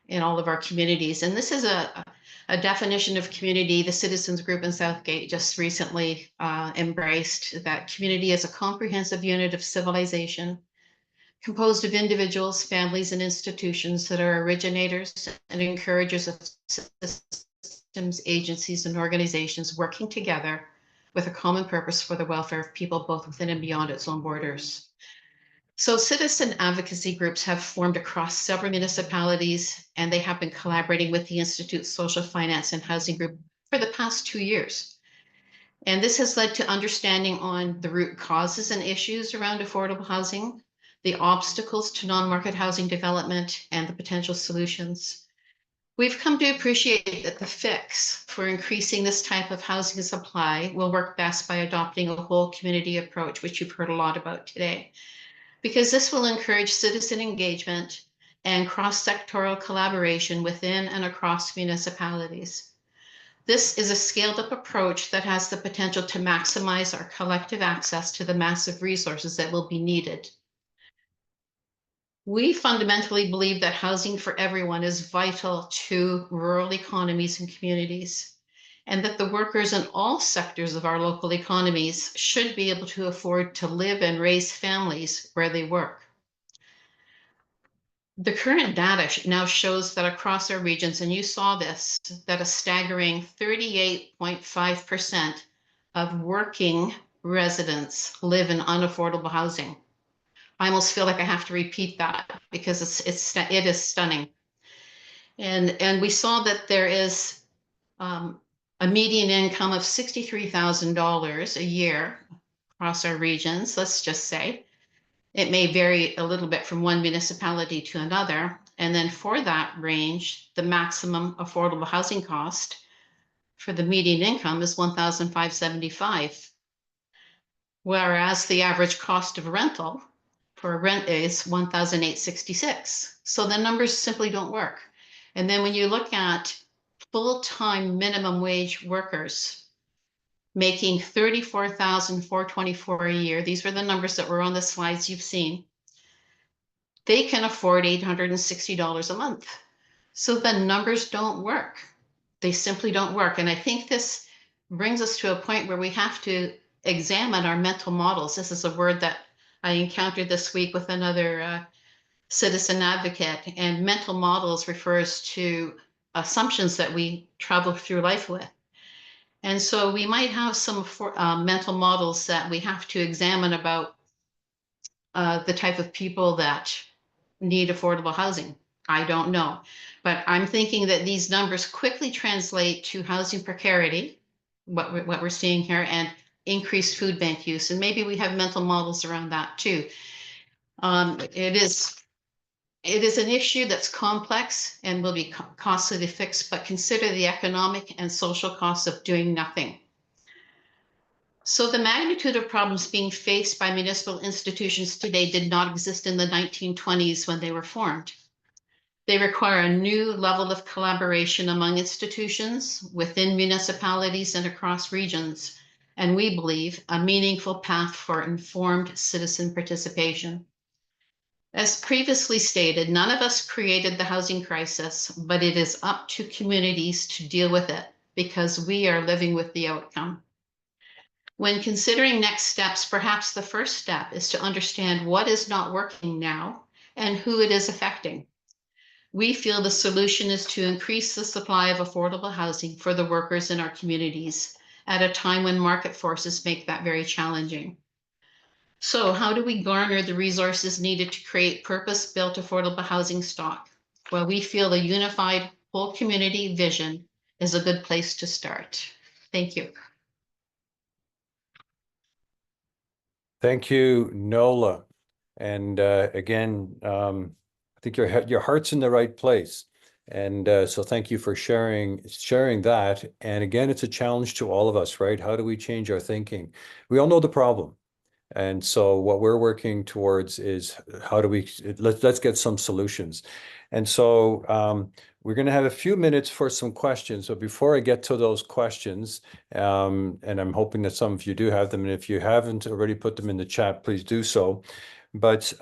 in all of our communities. And this is a definition of community the Citizens Group in Southgate just recently embraced, that community is a comprehensive unit of civilization composed of individuals, families, and institutions that are originators and encouragers of systems, agencies, and organizations working together with a common purpose for the welfare of people both within and beyond its own borders. So citizen advocacy groups have formed across several municipalities, and they have been collaborating with the Institute's Social Finance and Housing Group for the past 2 years. And this has led to understanding on the root causes and issues around affordable housing, the obstacles to non-market housing development, and the potential solutions. We've come to appreciate that the fix for increasing this type of housing supply will work best by adopting a whole community approach, which you've heard a lot about today, because this will encourage citizen engagement and cross-sectoral collaboration within and across municipalities. This is a scaled-up approach that has the potential to maximize our collective access to the massive resources that will be needed. We fundamentally believe that housing for everyone is vital to rural economies and communities, and that the workers in all sectors of our local economies should be able to afford to live and raise families where they work. The current data now shows that across our regions, and you saw this, that a staggering 38.5% of working residents live in unaffordable housing. I almost feel like I have to repeat that because it is stunning. And we saw that there is a median income of $63,000 a year across our regions, let's just say. It may vary a little bit from one municipality to another. And then for that range, the maximum affordable housing cost for the median income is $1,575. Whereas the average cost of rental for rent is $1,866. So the numbers simply don't work. And then when you look at full-time minimum wage workers making $34,424 a year, these were the numbers that were on the slides you've seen, they can afford $860 a month. So the numbers don't work. They simply don't work. And I think this brings us to a point where we have to examine our mental models. This is a word that I encountered this week with another citizen advocate, and mental models refers to assumptions that we travel through life with. And so we might have some mental models that we have to examine about the type of people that need affordable housing. I don't know, but I'm thinking that these numbers quickly translate to housing precarity, what we're seeing here, and increased food bank use. And maybe we have mental models around that too. It is an issue that's complex and will be costly to fix, but consider the economic and social costs of doing nothing. So the magnitude of problems being faced by municipal institutions today did not exist in the 1920s when they were formed. They require a new level of collaboration among institutions, within municipalities and across regions, and we believe a meaningful path for informed citizen participation. As previously stated, none of us created the housing crisis, but it is up to communities to deal with it because we are living with the outcome. When considering next steps, perhaps the first step is to understand what is not working now and who it is affecting. We feel the solution is to increase the supply of affordable housing for the workers in our communities at a time when market forces make that very challenging. So how do we garner the resources needed to create purpose-built affordable housing stock? Well, we feel a unified whole community vision is a good place to start. Thank you. Thank you, Nola. And again, I think your heart's in the right place. And so thank you for sharing that. And again, it's a challenge to all of us, right? How do we change our thinking? We all know the problem. And so what we're working towards is how do we, let's get some solutions. And so we're going to have a few minutes for some questions. So before I get to those questions, and I'm hoping that some of you do have them, and if you haven't already put them in the chat, please do so. But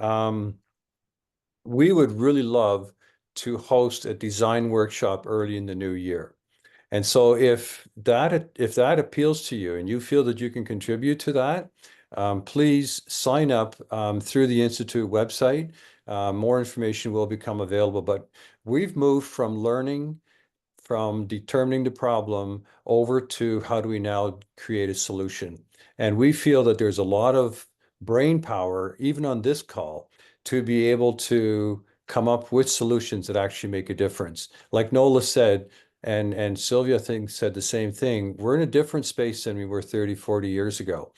we would really love to host a design workshop early in the new year. And so if that appeals to you and you feel that you can contribute to that, please sign up through the Institute website. More information will become available, but we've moved from learning, from determining the problem over to how do we now create a solution. And we feel that there's a lot of brain power, even on this call, to be able to come up with solutions that actually make a difference. Like Nola said, and Sylvia, I think, said the same thing, we're in a different space than we were 30, 40 years ago.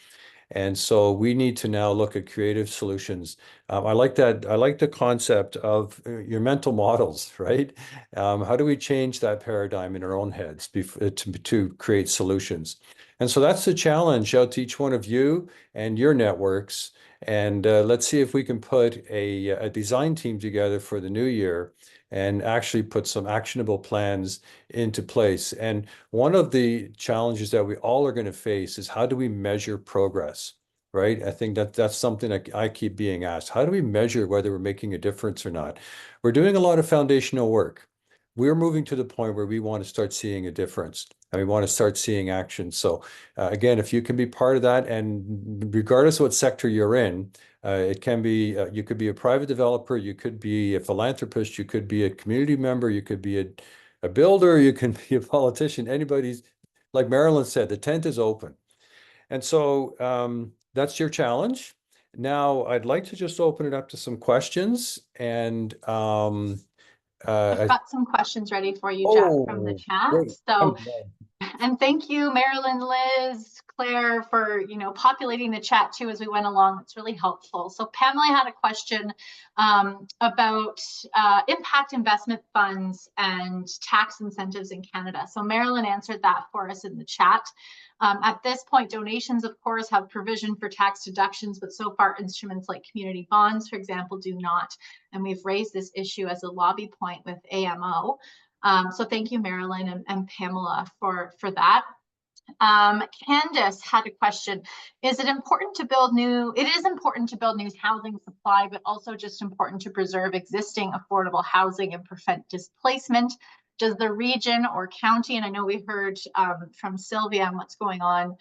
And so we need to now look at creative solutions. I like that. I like the concept of your mental models, right? How do we change that paradigm in our own heads to create solutions? And so that's the challenge out to each one of you and your networks. And let's see if we can put a design team together for the new year and actually put some actionable plans into place. And one of the challenges that we all are going to face is how do we measure progress, right? I think that's something that I keep being asked. How do we measure whether we're making a difference or not? We're doing a lot of foundational work. We're moving to the point where we want to start seeing a difference and we want to start seeing action. So again, if you can be part of that, and regardless of what sector you're in, it can be, you could be a private developer, you could be a philanthropist, you could be a community member, you could be a builder, you can be a politician, anybody's, like Marilyn said, the tent is open. And so that's your challenge. Now, I'd like to just open it up to some questions. And I've got some questions ready for you, Jack, from the chat. great. So And thank you, Marilyn, Liz, Claire, for populating the chat too as we went along. It's really helpful. So Pamela had a question about impact investment funds and tax incentives in Canada. So Marilyn answered that for us in the chat. At this point, donations, of course, have provision for tax deductions, but so far instruments like community bonds, for example, do not. And we've raised this issue as a lobby point with AMO. So thank you, Marilyn and Pamela, for that. Candace had a question. Is it important to build new? It is important to build new housing supply, but also just important to preserve existing affordable housing and prevent displacement. Does the region or county, and I know we heard from Sylvia on what's going on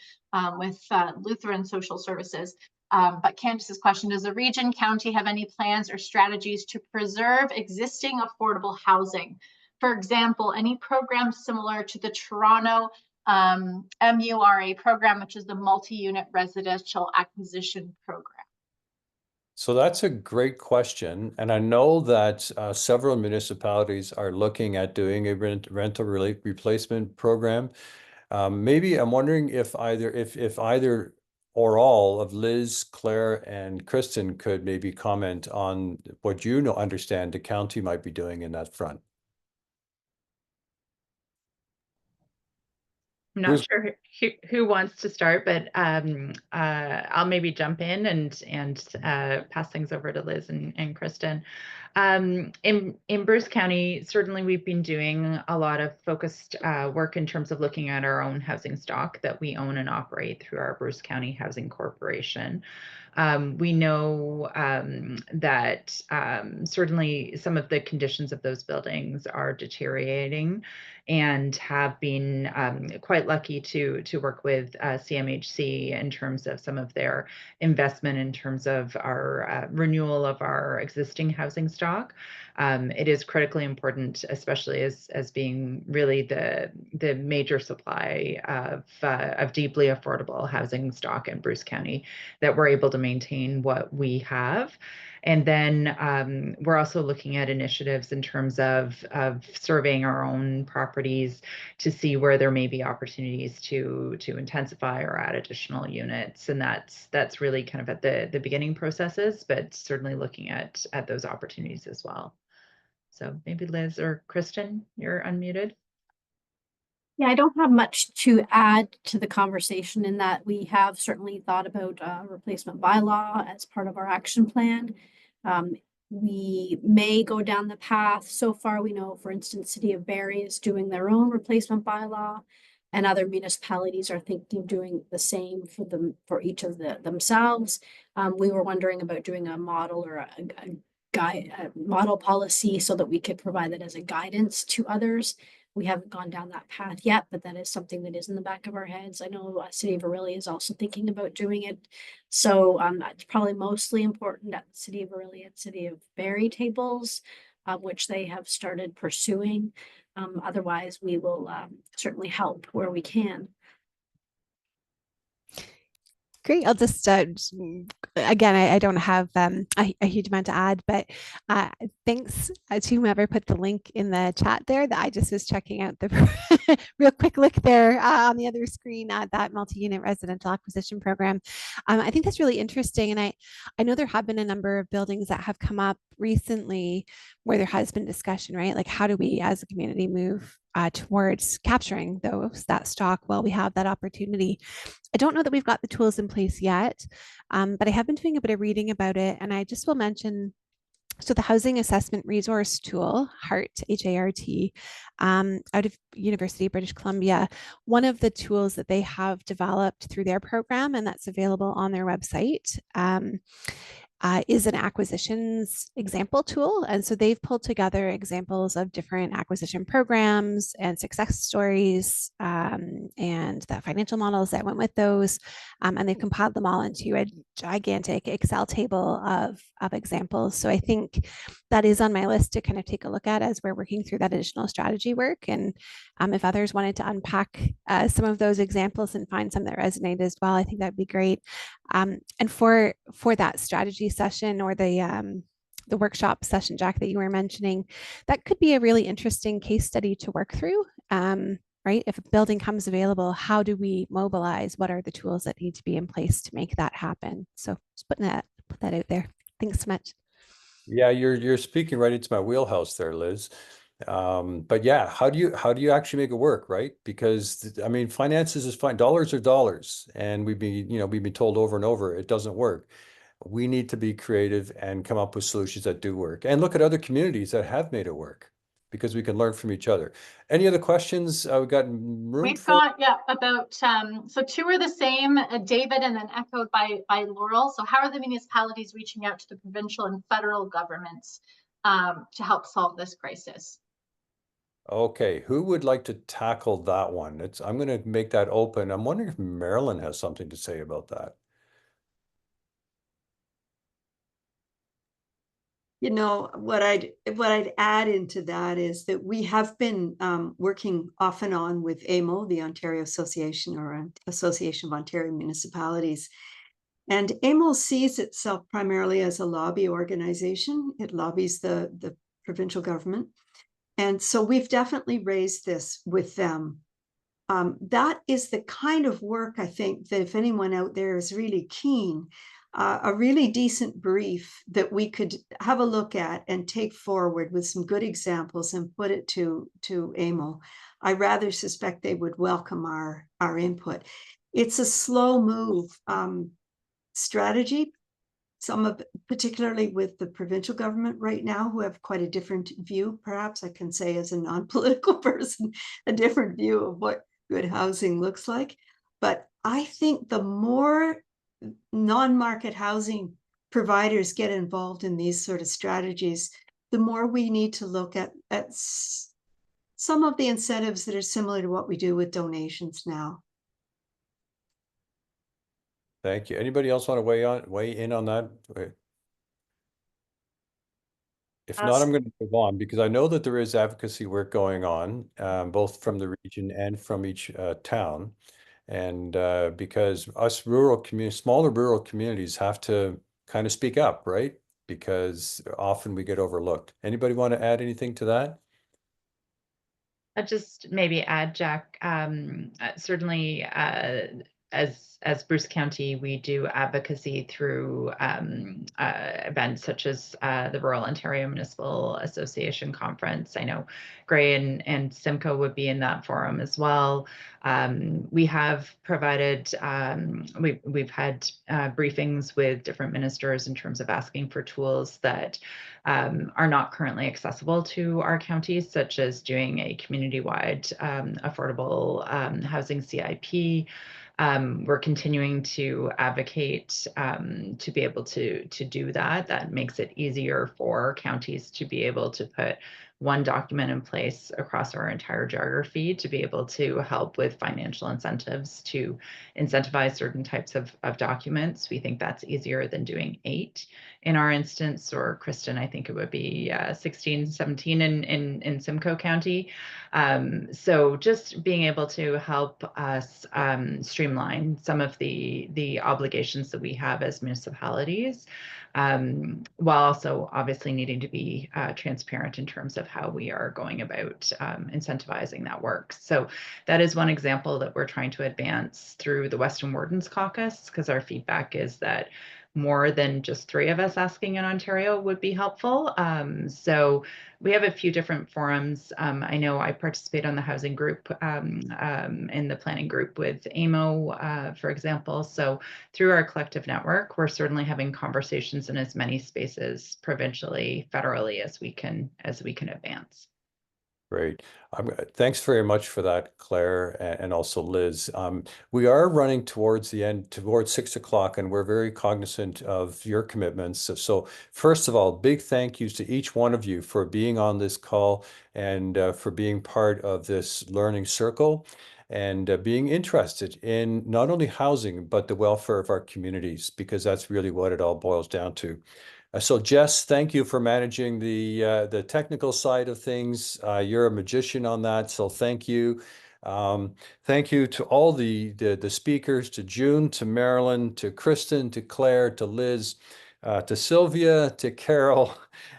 with Lutheran Social Services, but Candace's question, does the region, county have any plans or strategies to preserve existing affordable housing? For example, any programs similar to the Toronto MURA program, which is the multi-unit residential acquisition program? So that's a great question. And I know that several municipalities are looking at doing a rental replacement program. Maybe I'm wondering if either or all of Liz, Claire, and Kristen could maybe comment on what understand the county might be doing in that front. I'm not sure who wants to start, but I'll maybe jump in and pass things over to Liz and Kristen. In Bruce County, certainly we've been doing a lot of focused work in terms of looking at our own housing stock that we own and operate through our Bruce County Housing Corporation. We know that certainly some of the conditions of those buildings are deteriorating, and have been quite lucky to work with CMHC in terms of some of their investment in terms of our renewal of our existing housing stock. It is critically important, especially as being really the major supply of deeply affordable housing stock in Bruce County, that we're able to maintain what we have. And then we're also looking at initiatives in terms of surveying our own properties to see where there may be opportunities to intensify or add additional units. And that's really kind of at the beginning processes, but certainly looking at those opportunities as well. So maybe Liz or Kristen, you're unmuted. Yeah, I don't have much to add to the conversation in that we have certainly thought about replacement bylaw as part of our action plan. We may go down the path. So far, we know, for instance, City of Barrie is doing their own replacement bylaw, and other municipalities are thinking of doing the same for each of themselves. We were wondering about doing a model or a model policy so that we could provide that as a guidance to others. We haven't gone down that path yet, but that is something that is in the back of our heads. I know City of Orillia is also thinking about doing it. So that's probably mostly important at the City of Orillia and City of Barrie tables, which they have started pursuing. Otherwise, we will certainly help where we can. Great. I'll just again, I don't have a huge amount to add, but thanks to whomever put the link in the chat there. That I just was checking out the real quick look there on the other screen at that multi-unit residential acquisition program. I think that's really interesting, and I know there have been a number of buildings that have come up recently where there has been discussion, right? Like, how do we as a community move towards capturing that stock while we have that opportunity? I don't know that we've got the tools in place yet, but I have been doing a bit of reading about it, and I just will mention, so the Housing Assessment Resource Tool, HART, H-A-R-T, out of University of British Columbia, one of the tools that they have developed through their program, and that's available on their website, is an acquisitions example tool. And so they've pulled together examples of different acquisition programs and success stories and the financial models that went with those. And they've compiled them all into a gigantic Excel table of examples. So I think that is on my list to kind of take a look at as we're working through that additional strategy work. And if others wanted to unpack some of those examples and find some that resonate as well, I think that'd be great. And for that strategy session or the workshop session, Jack, that you were mentioning, that could be a really interesting case study to work through. right? If a building comes available, how do we mobilize? What are the tools that need to be in place to make that happen? So just put that out there. Thanks so much. Yeah, you're speaking right into my wheelhouse there, Liz. But yeah, how do you actually make it work, right? Because I mean, finances is fine. Dollars are dollars, and we've been told over and over it doesn't work. We need to be creative and come up with solutions that do work, and look at other communities that have made it work, because we can learn from each other. Any other questions? We've got room We've for. got, yeah, about, so two are the same, David, and then echoed by Laurel. So how are the municipalities reaching out to the provincial and federal governments to help solve this crisis? Okay, who would like to tackle that one? I'm going to make that open. I'm wondering if Marilyn has something to say about that. You know, what I'd add into that is that we have been working off and on with AMO, the Ontario Association, or Association of Ontario Municipalities. And AMO sees itself primarily as a lobby organization. It lobbies the provincial government. And so we've definitely raised this with them. That is the kind of work, I think, that if anyone out there is really keen, a really decent brief that we could have a look at and take forward with some good examples and put it to AMO. I rather suspect they would welcome our input. It's a slow move strategy, particularly with the provincial government right now, who have quite a different view, perhaps I can say as a non-political person, a different view of what good housing looks like. But I think the more non-market housing providers get involved in these sort of strategies, the more we need to look at some of the incentives that are similar to what we do with donations now. Thank you. Anybody else want to weigh in on that? If not, I'm going to move on, because I know that there is advocacy work going on, both from the region and from each town. And because us smaller rural communities have to kind of speak up, right? Because often we get overlooked. Anybody want to add anything to that? I'll just maybe add, Jack, certainly as Bruce County, we do advocacy through events such as the Rural Ontario Municipal Association Conference. I know Gray and Simcoe would be in that forum as well. We have provided, we've had briefings with different ministers in terms of asking for tools that are not currently accessible to our counties, such as doing a community-wide affordable housing CIP. We're continuing to advocate to be able to do that. That makes it easier for counties to be able to put one document in place across our entire geography to be able to help with financial incentives to incentivize certain types of documents. We think that's easier than doing 8 in our instance, or Kristen, I think it would be 16, 17 in Simcoe County. So just being able to help us streamline some of the obligations that we have as municipalities, while also obviously needing to be transparent in terms of how we are going about incentivizing that work. So that is one example that we're trying to advance through the Western Wardens Caucus, because our feedback is that more than just 3 of us asking in Ontario would be helpful. So we have a few different forums. I know I participate on the housing group in the planning group with AMO, for example. So through our collective network, we're certainly having conversations in as many spaces provincially, federally as we can advance. Great. Thanks very much for that, Claire, and also Liz. We are running towards the end, towards 6 o'clock, and we're very cognizant of your commitments. So first of all, big thank yous to each one of you for being on this call and for being part of this learning circle and being interested in not only housing, but the welfare of our communities, because that's really what it all boils down to. So Jess, thank you for managing the technical side of things. You're a magician on that, so thank you. Thank you to all the speakers, to June, to Marilyn, to Kristen, to Claire, to Liz. to Sylvia, to Carol,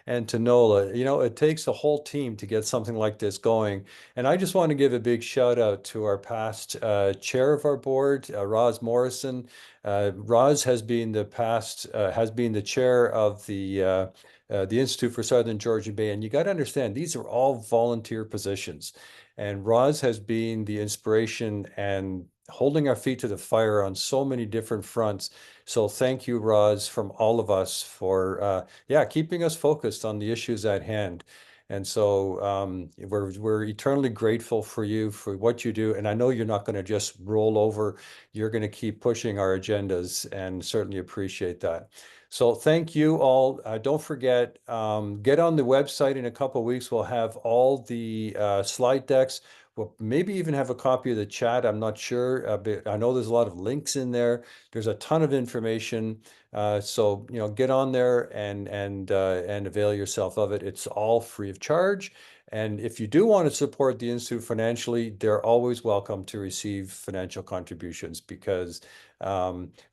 and to Nola. You know, it takes a whole team to get something like this going. And I just want to give a big shout out to our past chair of our board, Roz Morrison. Roz has been the chair of the Institute for Southern Georgian Bay. And you got to understand, these are all volunteer positions. And Roz has been the inspiration and holding our feet to the fire on so many different fronts. So thank you, Roz, from all of us for keeping us focused on the issues at hand. And so we're eternally grateful for you for what you do. And I know you're not going to just roll over. You're going to keep pushing our agendas, and certainly appreciate that. So thank you all. Don't forget, get on the website in a couple of weeks. We'll have all the slide decks. We'll maybe even have a copy of the chat. I'm not sure, but I know there's a lot of links in there. There's a ton of information. So, you know, get on there and avail yourself of it. It's all free of charge. And if you do want to support the Institute financially, they're always welcome to receive financial contributions, because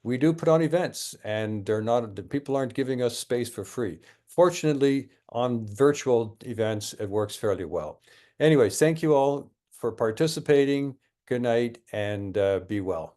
we do put on events, and the people aren't giving us space for free. Fortunately, on virtual events, it works fairly well. Anyways, thank you all for participating. Good night, and be well.